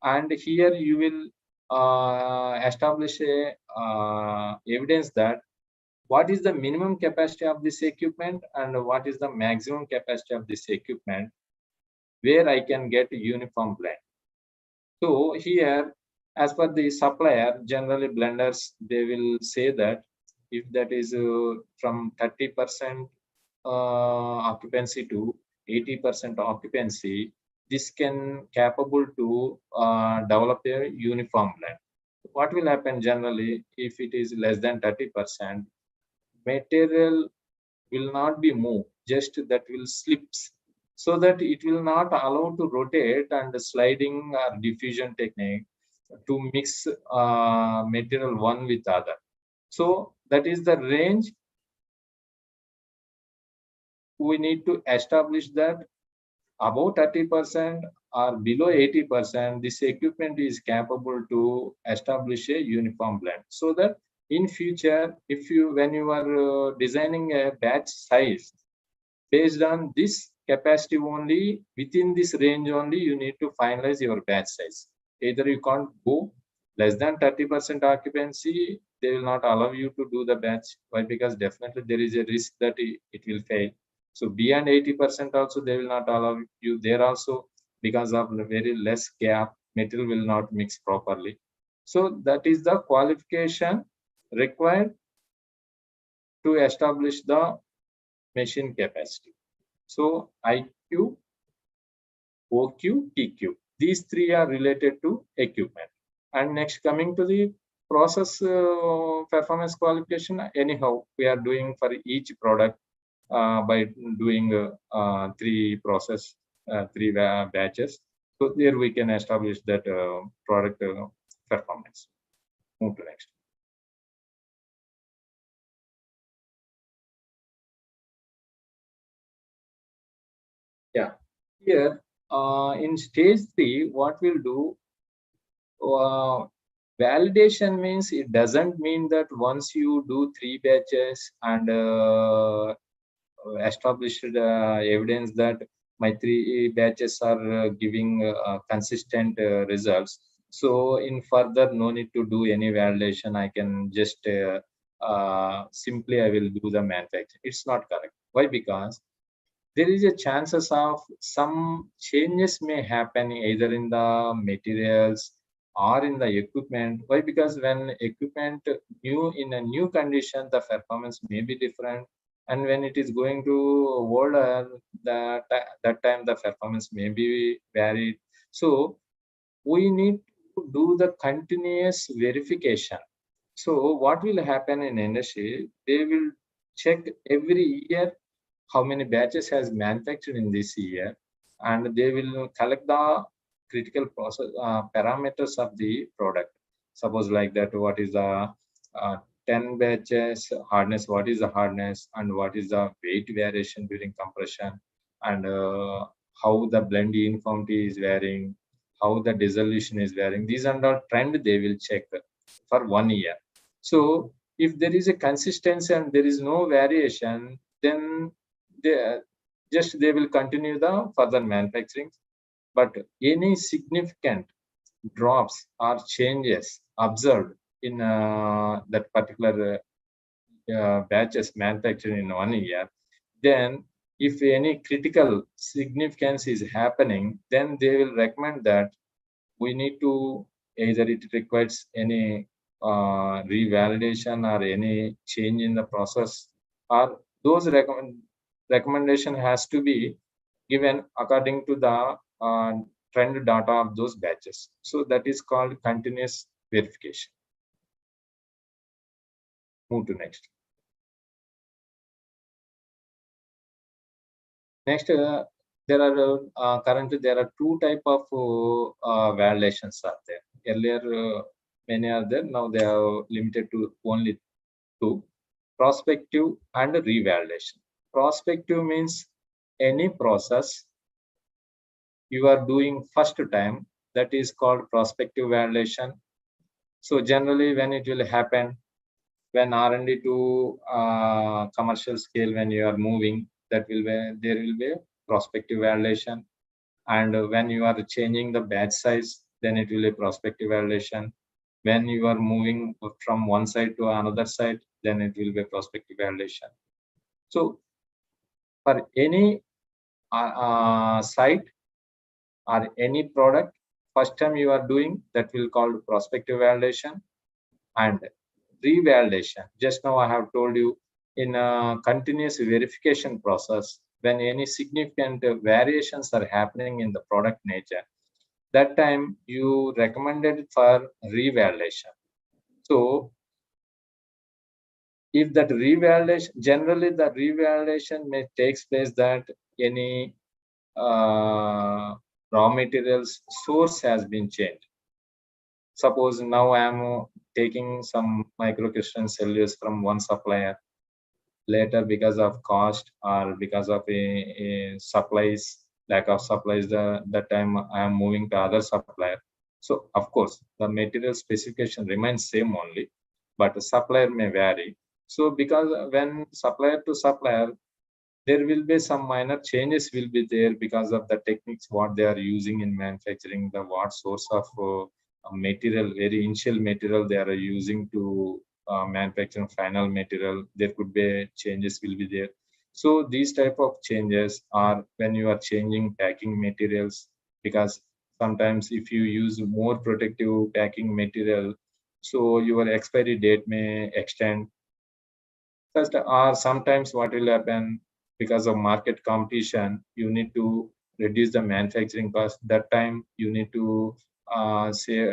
and here you will establish a evidence that what is the minimum capacity of this equipment and what is the maximum capacity of this equipment, where I can get a uniform blend. So here, as per the supplier, generally blenders, they will say that if that is from 30% occupancy to 80% occupancy, this can capable to develop a uniform blend. What will happen generally if it is less than 30%? Material will not be moved, just that will slips, so that it will not allow to rotate and sliding or diffusion technique to mix material one with other. So that is the range we need to establish, that above 30% or below 80%, this equipment is capable to establish a uniform blend, so that in future, if you, when you are designing a batch size, based on this capacity only, within this range only, you need to finalize your batch size. Either you can't go less than 30% occupancy, they will not allow you to do the batch. Why? Because definitely there is a risk that it will fail. So beyond 80% also, they will not allow you there also, because of the very less gap, material will not mix properly. So that is the qualification required to establish the machine capacity. So IQ, OQ, PQ. These three are related to equipment. And next, coming to the process performance qualification, anyhow, we are doing for each product by doing three process, three batches. So there we can establish that product performance. Move to next. Yeah, here In stage 3, what we'll do, uh, validation means it doesn't mean that once you do 3 batches and established evidence that my 3 batches are giving consistent results. So in further, no need to do any validation. I can just simply I will do the manufacturing. It's not correct. Why? Because there is a chances of some changes may happen either in the materials or in the equipment. Why? Because when equipment new in a new condition, the performance may be different, and when it is going to older, that time the performance may be varied. So we need to do the continuous verification. So what will happen in industry? They will check every year how many batches has manufactured in this year, and they will collect the critical process parameters of the product. Suppose like that, what is the 10 batches hardness, what is the hardness, and what is the weight variation during compression, and how the blend uniformity is varying, how the dissolution is varying. These are the trend they will check for 1 year. So if there is a consistency and there is no variation, then they they will continue the further manufacturing. But any significant drops or changes observed in that particular batches manufactured in 1 year, then if any critical significance is happening, then they will recommend that we need to either it requires any revalidation or any change in the process, or those recommendation has to be given according to the trend data of those batches. So that is called continuous verification. Move to next. Next, there are currently there are 2 type of validations are there. Earlier, many are there. Now they are limited to only 2: prospective and revalidation. Prospective means any process you are doing first time, that is called prospective validation. So generally, when it will happen, when R&D to commercial scale, when you are moving, that will be there will be prospective validation. And when you are changing the batch size, then it will be prospective validation. When you are moving from one side to another side, then it will be prospective validation. So for any site or any product, first time you are doing, that will called prospective validation. And revalidation, just now I have told you, in a continuous verification process, when any significant variations are happening in the product nature, that time you recommended for revalidation. So if that revalidation, generally the revalidation may takes place that any raw materials source has been changed. Suppose now I am taking some microcrystalline cellulose from one supplier. Later, because of cost or because of a supplies, lack of supplies, that time I am moving to other supplier. So of course, the material specification remains same only, but the supplier may vary. So because when supplier to supplier, there will be some minor changes will be there because of the techniques what they are using in manufacturing, the what source of material, very initial material they are using to manufacture final material. There could be changes will be there. So these type of changes are when you are changing packing materials, because sometimes if you use more protective packing material, so your expiry date may extend. First, or sometimes what will happen, because of market competition, you need to reduce the manufacturing cost. That time you need to say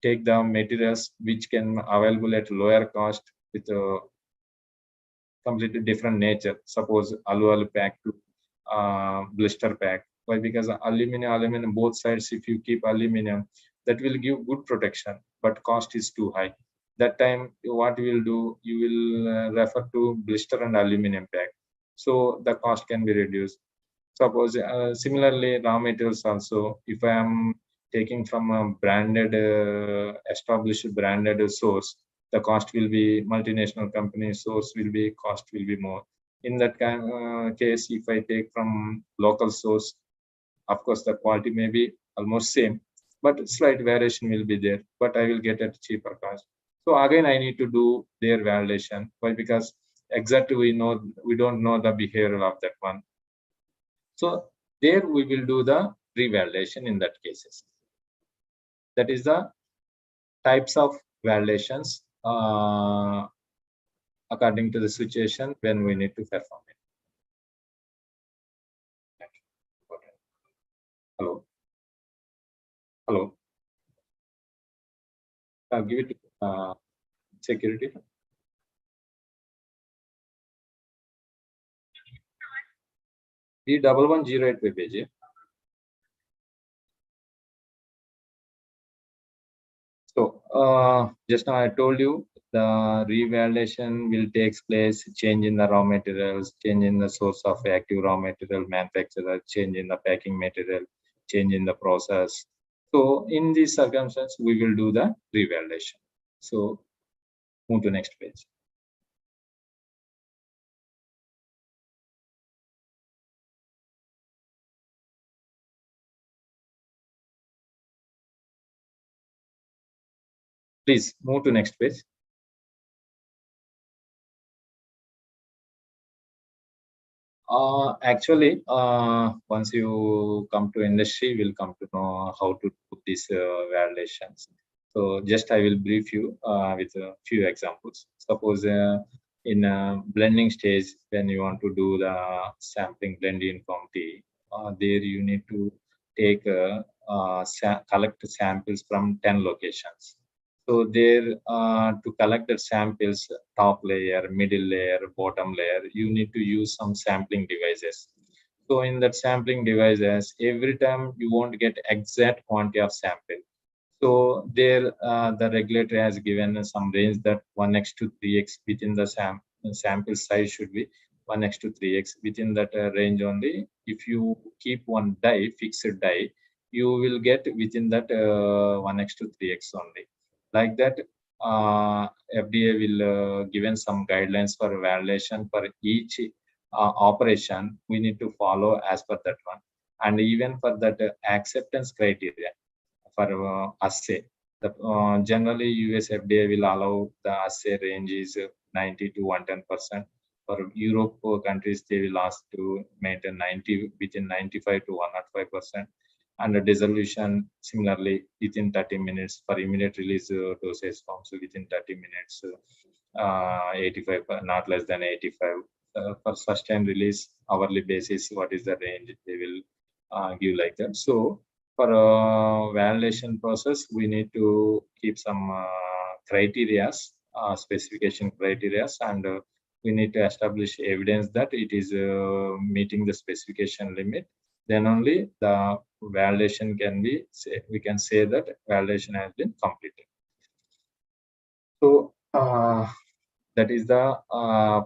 take the materials which can available at lower cost with a completely different nature. Suppose alu pack to blister pack. Why? Because aluminum both sides. If you keep aluminum, that will give good protection, but cost is too high. That time, what you will do, you will refer to blister and aluminum pack, so the cost can be reduced. Suppose similarly, raw materials also, if I am taking from a branded, established branded source, the cost will be multinational company source will be cost will be more. In that case, if I take from local source, of course, the quality may be almost same, but slight variation will be there, but I will get at cheaper cost. So again, I need to do their validation. Why? Because exactly we don't know the behavior of that one. So there we will do the revalidation in that cases. That is the types of validations according to the situation when we need to perform it. Hello. Hello. Give it security. D1108 page. So just now I told you the revalidation will take place, change in the raw materials, change in the source of active raw material manufacturer, change in the packing material, change in the process. So in these circumstances, we will do the revalidation. So move to next page. Please move to next page. Actually, once you come to industry, you'll come to know how to do these validations. So just I will brief you with a few examples. Suppose in a blending stage, when you want to do the sampling blend uniformity, there you need to take collect samples from 10 locations. So there, to collect the samples, top layer, middle layer, bottom layer, you need to use some sampling devices. So in that sampling devices, every time you won't get exact quantity of sample. So there, the regulator has given some range that 1x to 3x within the sample size should be 1x to 3x within that range only. If you keep one die, fixed die, you will get within that 1x to 3x only. Like that, FDA will given some guidelines for validation for each operation. We need to follow as per that one, and even for that acceptance criteria for assay. Generally, US FDA will allow the assay range is 90 to 110%. For Europe countries, they will ask to maintain 90 within 95 to 105%. And the dissolution similarly within 30 minutes for immediate release dosage forms within 30 minutes, 85 not less than 85. For sustained release hourly basis, what is the range they will give like that. So for validation process, we need to keep some criteria, specification criteria, and we need to establish evidence that it is meeting the specification limit. Then only the validation can be, we can say that validation has been completed. So that is the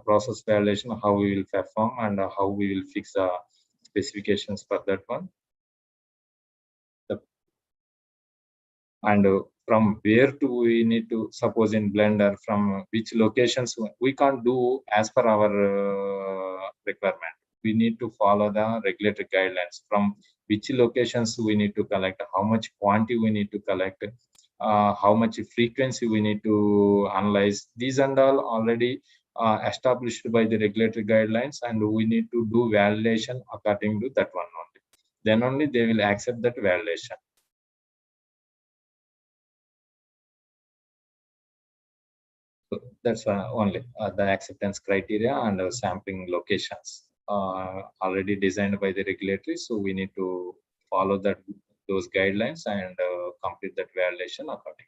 process validation, how we will perform and how we will fix the specifications for that one. And from where to we need to, suppose in Blender, from which locations we can't do as per our requirement. We need to follow the regulatory guidelines from which locations we need to collect, how much quantity we need to collect, how much frequency we need to analyze. These and all already established by the regulatory guidelines, and we need to do validation according to that one only. Then only they will accept that validation. So that's only the acceptance criteria and sampling locations already designed by the regulatory. So we need to follow those guidelines and complete that validation accordingly.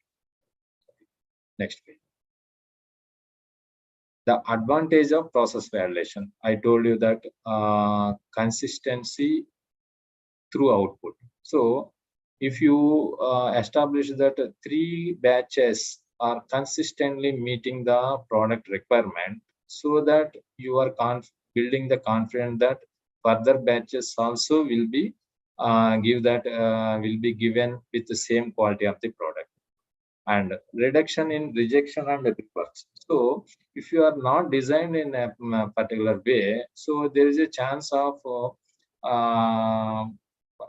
Next page. The advantage of process validation. I told you that consistency through output. So if you establish that 3 batches are consistently meeting the product requirement, so that you are building the confidence that further batches also will be will be given with the same quality of the product. And reduction in rejection and reports. So if you are not designed in a particular way, so there is a chance of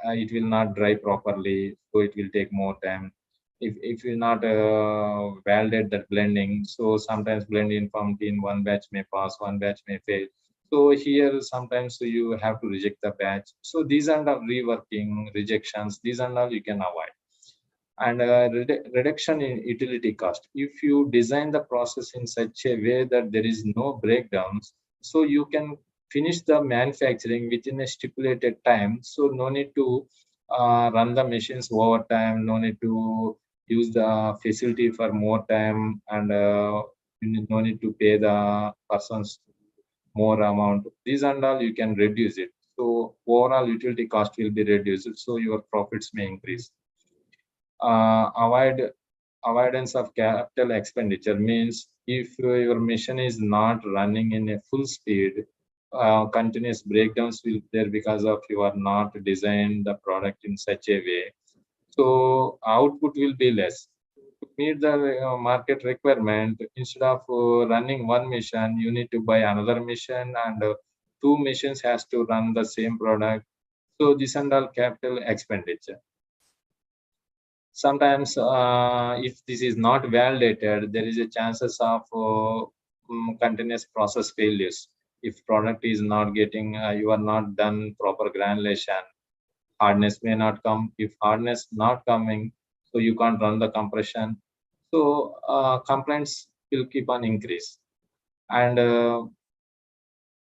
it will not dry properly, so it will take more time. If you not validate that blending, so sometimes blending from in one batch may pass, one batch may fail. So here sometimes you have to reject the batch. So these are the reworking rejections. These are all you can avoid. And reduction in utility cost. If you design the process in such a way that there is no breakdowns, so you can finish the manufacturing within a stipulated time. So no need to run the machines over time, no need to use the facility for more time, and no need to pay the persons more amount. These and all you can reduce it. So overall utility cost will be reduced. So your profits may increase. Avoidance of capital expenditure means if your machine is not running in a full speed, continuous breakdowns will be there because of you are not designed the product in such a way. So output will be less. To meet the market requirement, instead of running one machine, you need to buy another machine, and two machines has to run the same product. So this and all capital expenditure. Sometimes if this is not validated, there is a chances of continuous process failures. If product is not getting you are not done proper granulation, hardness may not come. If hardness not coming, so you can't run the compression. So complaints will keep on increase. And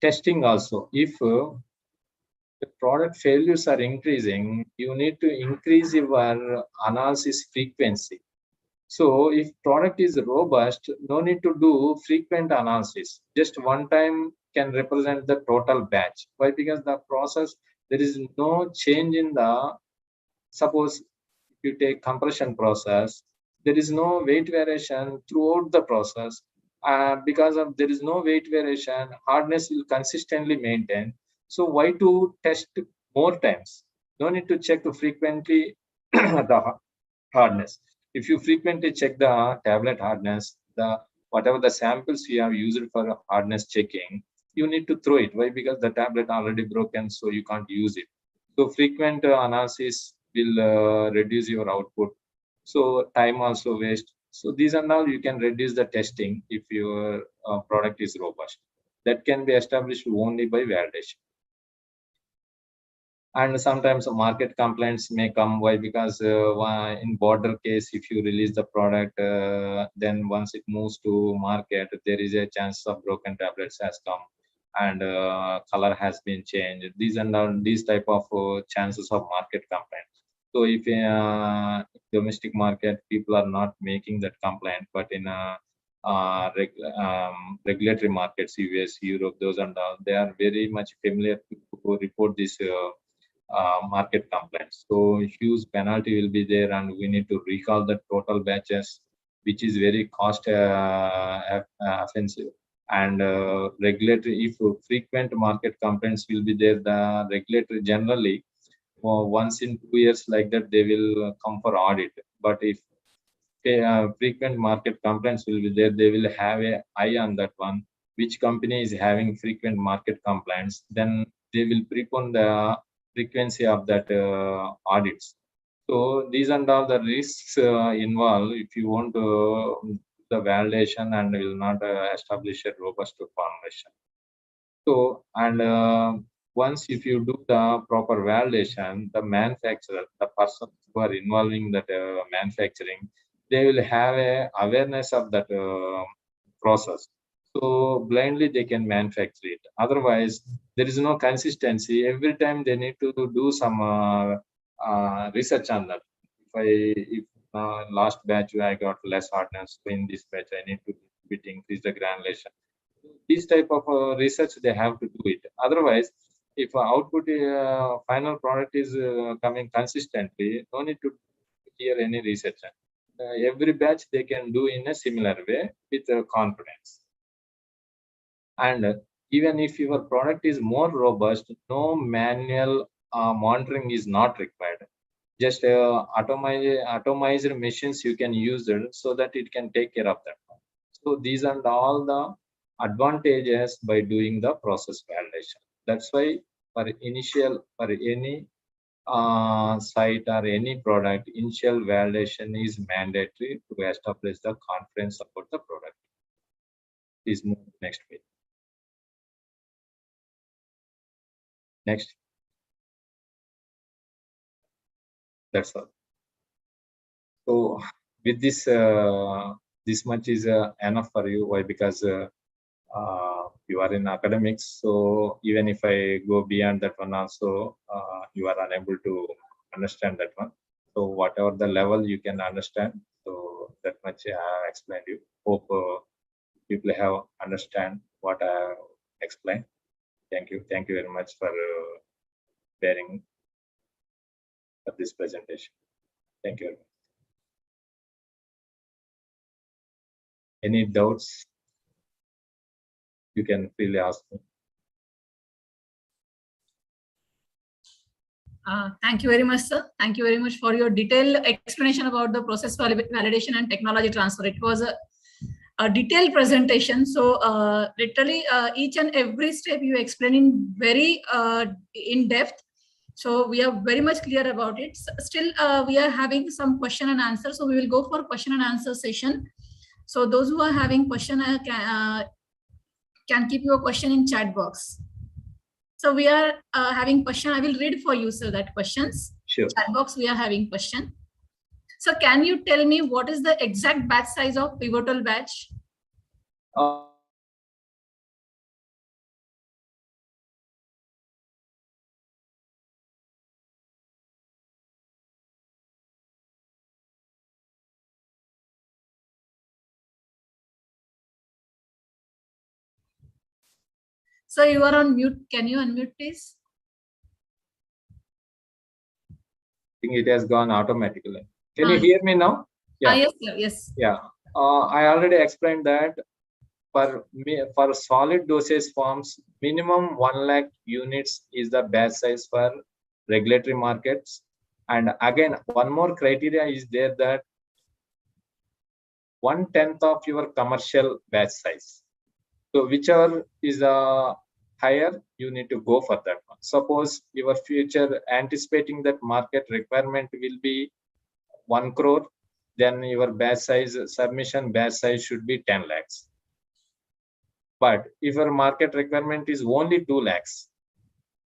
testing also, if the product failures are increasing, you need to increase your analysis frequency. So if product is robust, no need to do frequent analysis. Just one time can represent the total batch. Why? Because the process, there is no change in the, suppose if you take compression process, there is no weight variation throughout the process. Because of there is no weight variation, hardness will consistently maintain. So why to test more times? No need to check frequently the hardness. If you frequently check the tablet hardness, the whatever the samples you have used for hardness checking, you need to throw it. Why? Because the tablet already broken, so you can't use it. So frequent analysis will reduce your output. So time also waste. So these are now you can reduce the testing if your product is robust. That can be established only by validation. And sometimes market complaints may come. Why? Because in border case, if you release the product, then once it moves to market, there is a chance of broken tablets has come, and color has been changed. These and all these type of chances of market complaints. So if domestic market, people are not making that complaint, but in regulatory markets, US, Europe, those and all, they are very much familiar to report this market complaints. So huge penalty will be there, and we need to recall the total batches, which is very cost offensive. And regulatory, if frequent market complaints will be there, the regulatory generally once in 2 years like that they will come for audit. But if frequent market complaints will be there, they will have a eye on that one. Which company is having frequent market complaints, then they will prepone the frequency of that audits. So these and all the risks involved if you want the validation and will not establish a robust formulation. So, and once if you do the proper validation, the manufacturer, the person who are involving that manufacturing, they will have a awareness of that process. So blindly they can manufacture it. Otherwise, there is no consistency. Every time they need to do some research on that. If last batch I got less hardness, so in this batch I need to bit increase the granulation. This type of research they have to do it. Otherwise, if output final product is coming consistently, no need to hear any research. Every batch they can do in a similar way with confidence. And Even if your product is more robust, no manual monitoring is not required. Just atomized machines you can use it so that it can take care of that. So these are all the advantages by doing the process validation. That's why for any site or any product, initial validation is mandatory to establish the confidence about the product. Please move to next page. Next. That's all. So with this, this much is enough for you. Why? Because you are in academics. So even if I go beyond that one also, you are unable to understand that one. So whatever the level you can understand, so that much I have explained you. Hope people have understand what I have explained. Thank you. Thank you very much for bearing of this presentation. Thank you very much. Any doubts? You can freely ask me. Thank you very much, sir. Thank you very much for your detailed explanation about the process validation and technology transfer. It was a detailed presentation. So literally each and every step you explained in very in depth. So we are very much clear about it. Still, we are having some question and answer. So we will go for question and answer session. So those who are having question can keep your question in chat box. So we are having question. I will read for you, sir, that questions. Sure. Chat box, we are having question. So can you tell me what is the exact batch size of pivotal batch? So you are on mute. Can you unmute, please? I think it has gone automatically. Can you hear me now? Yeah. Yes, sir. Yes. Yeah. I already explained that for solid dosage forms, minimum 1 lakh units is the batch size for regulatory markets. And again, one more criteria is there that 1/10 of your commercial batch size. So whichever is higher, you need to go for that one. Suppose your future anticipating that market requirement will be 1 crore, then your batch size, submission batch size should be 10 lakhs. But if your market requirement is only 2 lakhs,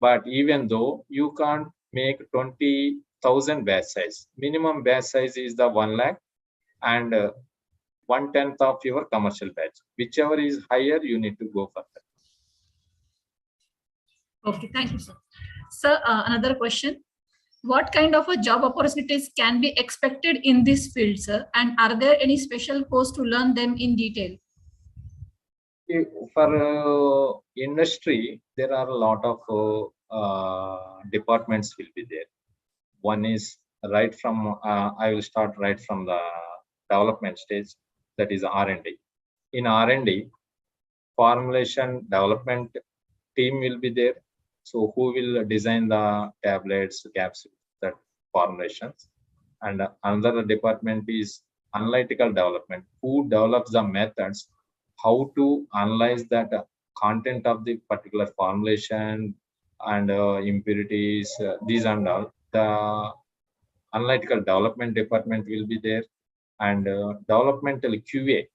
but even though you can't make 20,000 batch size, minimum batch size is the 1 lakh and 1/10 of your commercial batch. Whichever is higher, you need to go for that. Okay, thank you, sir. Sir, another question. What kind of a job opportunities can be expected in this field, sir? And are there any special course to learn them in detail? For industry, there are a lot of departments will be there. One is right from, I will start right from the development stage, that is R&D. In R&D, formulation development team will be there. So who will design the tablets, capsules, that formulations. And another department is analytical development, who develops the methods, how to analyze that content of the particular formulation and impurities, these and all. The analytical development department will be there, and developmental QA,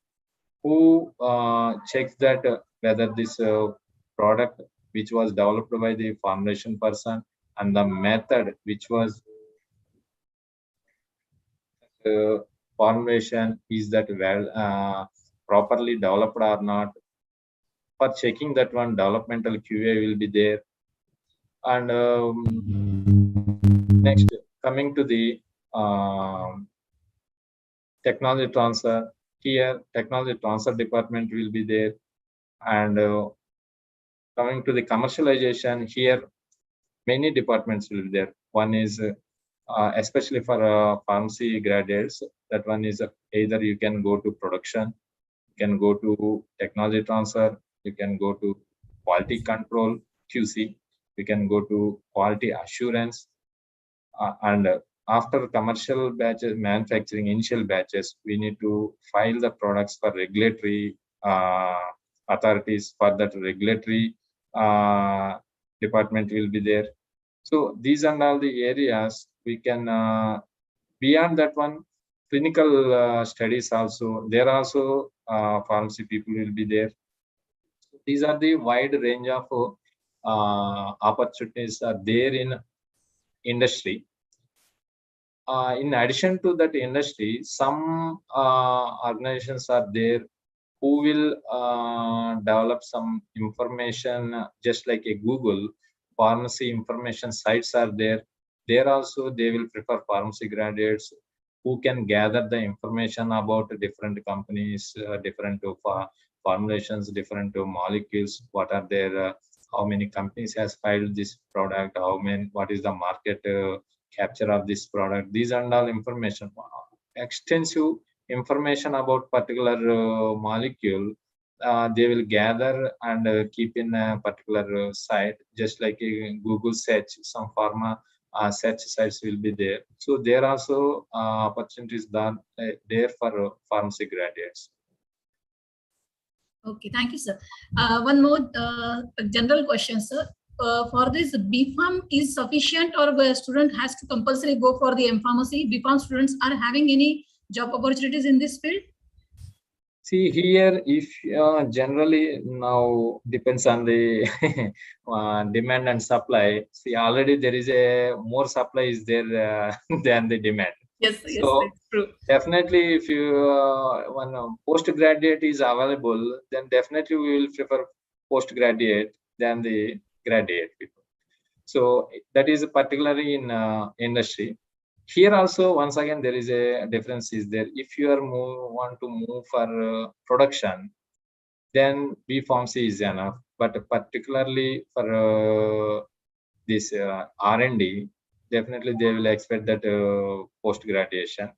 who checks that whether this product which was developed by the formulation person and the method which was formulation is that well properly developed or not. For checking that one, developmental QA will be there. And next, coming to the technology transfer, here technology transfer department will be there. And coming to the commercialization, here many departments will be there. One is especially for pharmacy graduates, that one is either you can go to production, you can go to technology transfer, you can go to quality control, QC. We can go to quality assurance, and after commercial batches, manufacturing initial batches, we need to file the products for regulatory authorities. For that regulatory department will be there. So these are all the areas we can, beyond that one, clinical studies also, there also pharmacy people will be there. These are the wide range of opportunities are there in industry. In addition to that industry, some organizations are there who will develop some information, just like a Google. Pharmacy information sites are there. There also they will prefer pharmacy graduates who can gather the information about different companies, different formulations, different molecules, what are their, how many companies has filed this product, what is the market capture of this product. These are all information, extensive information about particular molecule. They will gather and keep in a particular site, just like a Google search. Some pharma search sites will be there. So there are also opportunities that there for pharmacy graduates. Okay, thank you, sir. One more general question, sir. For this, B.Pharm is sufficient, or the student has to compulsory go for the M.Pharmacy? B.Pharm students are having any job opportunities in this field? See here, if generally now depends on the demand and supply. See, already there is a more supply is there than the demand. Yes, so yes, that's true. Definitely, if you when postgraduate is available, then definitely we will prefer postgraduate than the graduate people. So that is particularly in industry. Here also, once again, there is a difference is there. If you are want to move for production, then B.Pharmacy is enough. But particularly for this R&D, definitely they will expect that post graduation.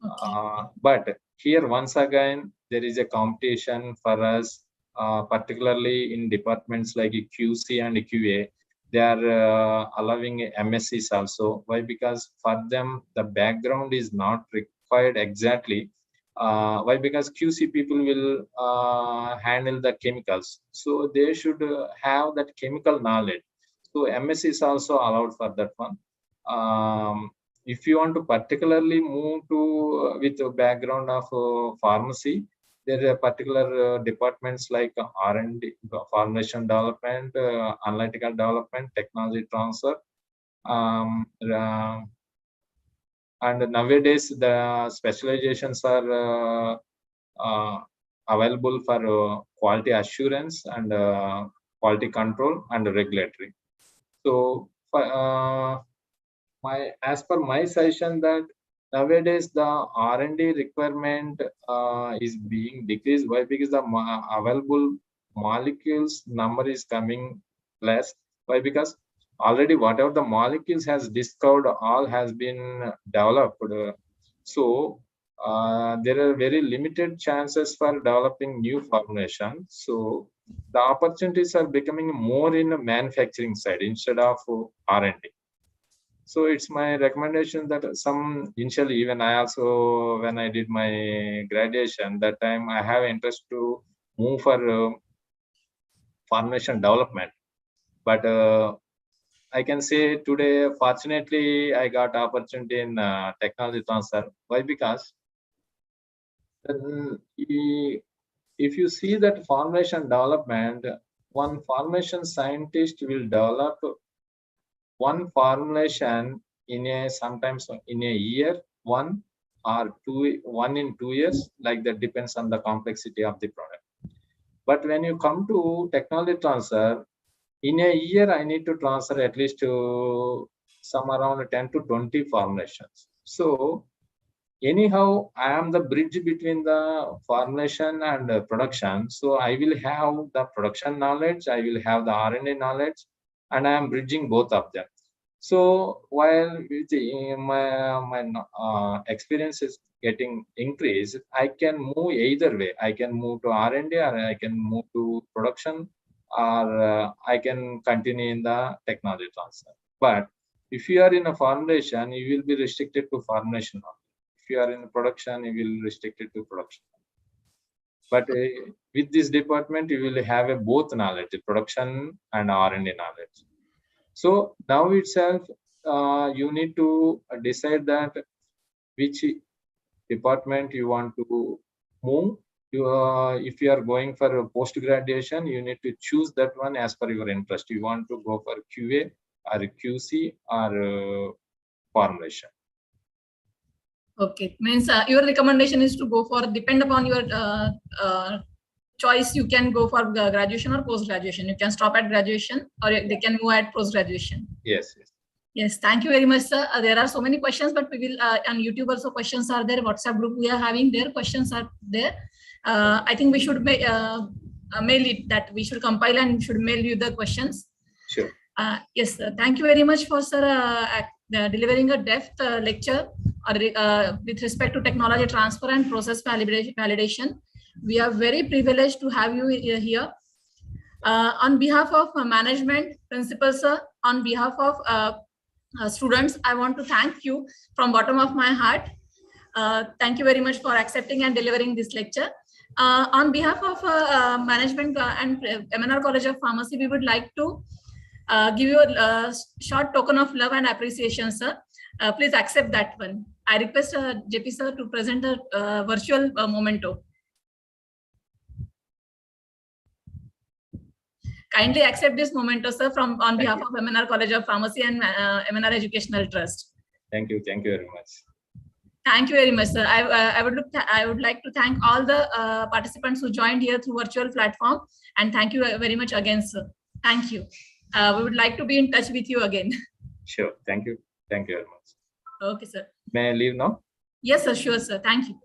Okay. But here, once again, there is a competition for us, particularly in departments like QC and QA. They are allowing MSCs also. Why? Because for them, the background is not required exactly. Why? Because QC people will handle the chemicals. So they should have that chemical knowledge. So MSc is also allowed for that one. If you want to particularly move to with a background of pharmacy, there are particular departments like R&D, formulation development, analytical development, technology transfer, and nowadays the specializations are available for quality assurance and quality control and regulatory. So as per my suggestion, that nowadays the R&D requirement is being decreased. Why? Because the available molecules number is coming less. Why? Because already whatever the molecules has discovered, all has been developed. So there are very limited chances for developing new formulation. So the opportunities are becoming more in the manufacturing side instead of R&D. So it's my recommendation that some initially, even I also, when I did my graduation, that time I have interest to move for formulation development. But I can say today, fortunately, I got opportunity in technology transfer. Why? Because if you see that formulation development, one formulation scientist will develop one formulation in a sometimes in a year, one in 2 years, like that depends on the complexity of the product. But when you come to technology transfer, in a year I need to transfer at least to some around 10 to 20 formulations. So anyhow, I am the bridge between the formulation and production. So I will have the production knowledge, I will have the R&D knowledge, and I am bridging both of them. So while my experience is getting increased, I can move either way. I can move to R&D or I can move to production or I can continue in the technology transfer. But if you are in a formulation, you will be restricted to formulation only. If you are in production, you will restricted to production. But with this department, you will have a both knowledge, production and R&D knowledge. So now itself, you need to decide that which department you want to move. If you are going for a post graduation, you need to choose that one as per your interest. You want to go for QA or QC or formulation. Okay, means your recommendation is to go for, depend upon your choice, you can go for graduation or post graduation. You can stop at graduation, or they can move at post graduation. Yes. Yes, thank you very much, sir. There are so many questions, but we will on YouTube also questions are there. WhatsApp group we are having there, questions are there. I think we should mail it, that we should compile and should mail you the questions. Sure. Yes, sir. Thank you very much for delivering a depth lecture with respect to technology transfer and process validation. We are very privileged to have you here. On behalf of management, principal sir, on behalf of students, I want to thank you from bottom of my heart. Thank you very much for accepting and delivering this lecture. On behalf of management and MNR College of Pharmacy, we would like to give you a short token of love and appreciation, sir. Please accept that one. I request JP sir to present a virtual memento. Kindly accept this memento, sir, from on behalf of MNR College of Pharmacy and MNR Educational Trust. Thank you very much. Thank you very much, sir. I would like to thank all the participants who joined here through virtual platform, and thank you very much again, sir. Thank you. We would like to be in touch with you again. Sure. Thank you very much. Okay, sir. May I leave now? Yes, sir. Sure, sir. Thank you.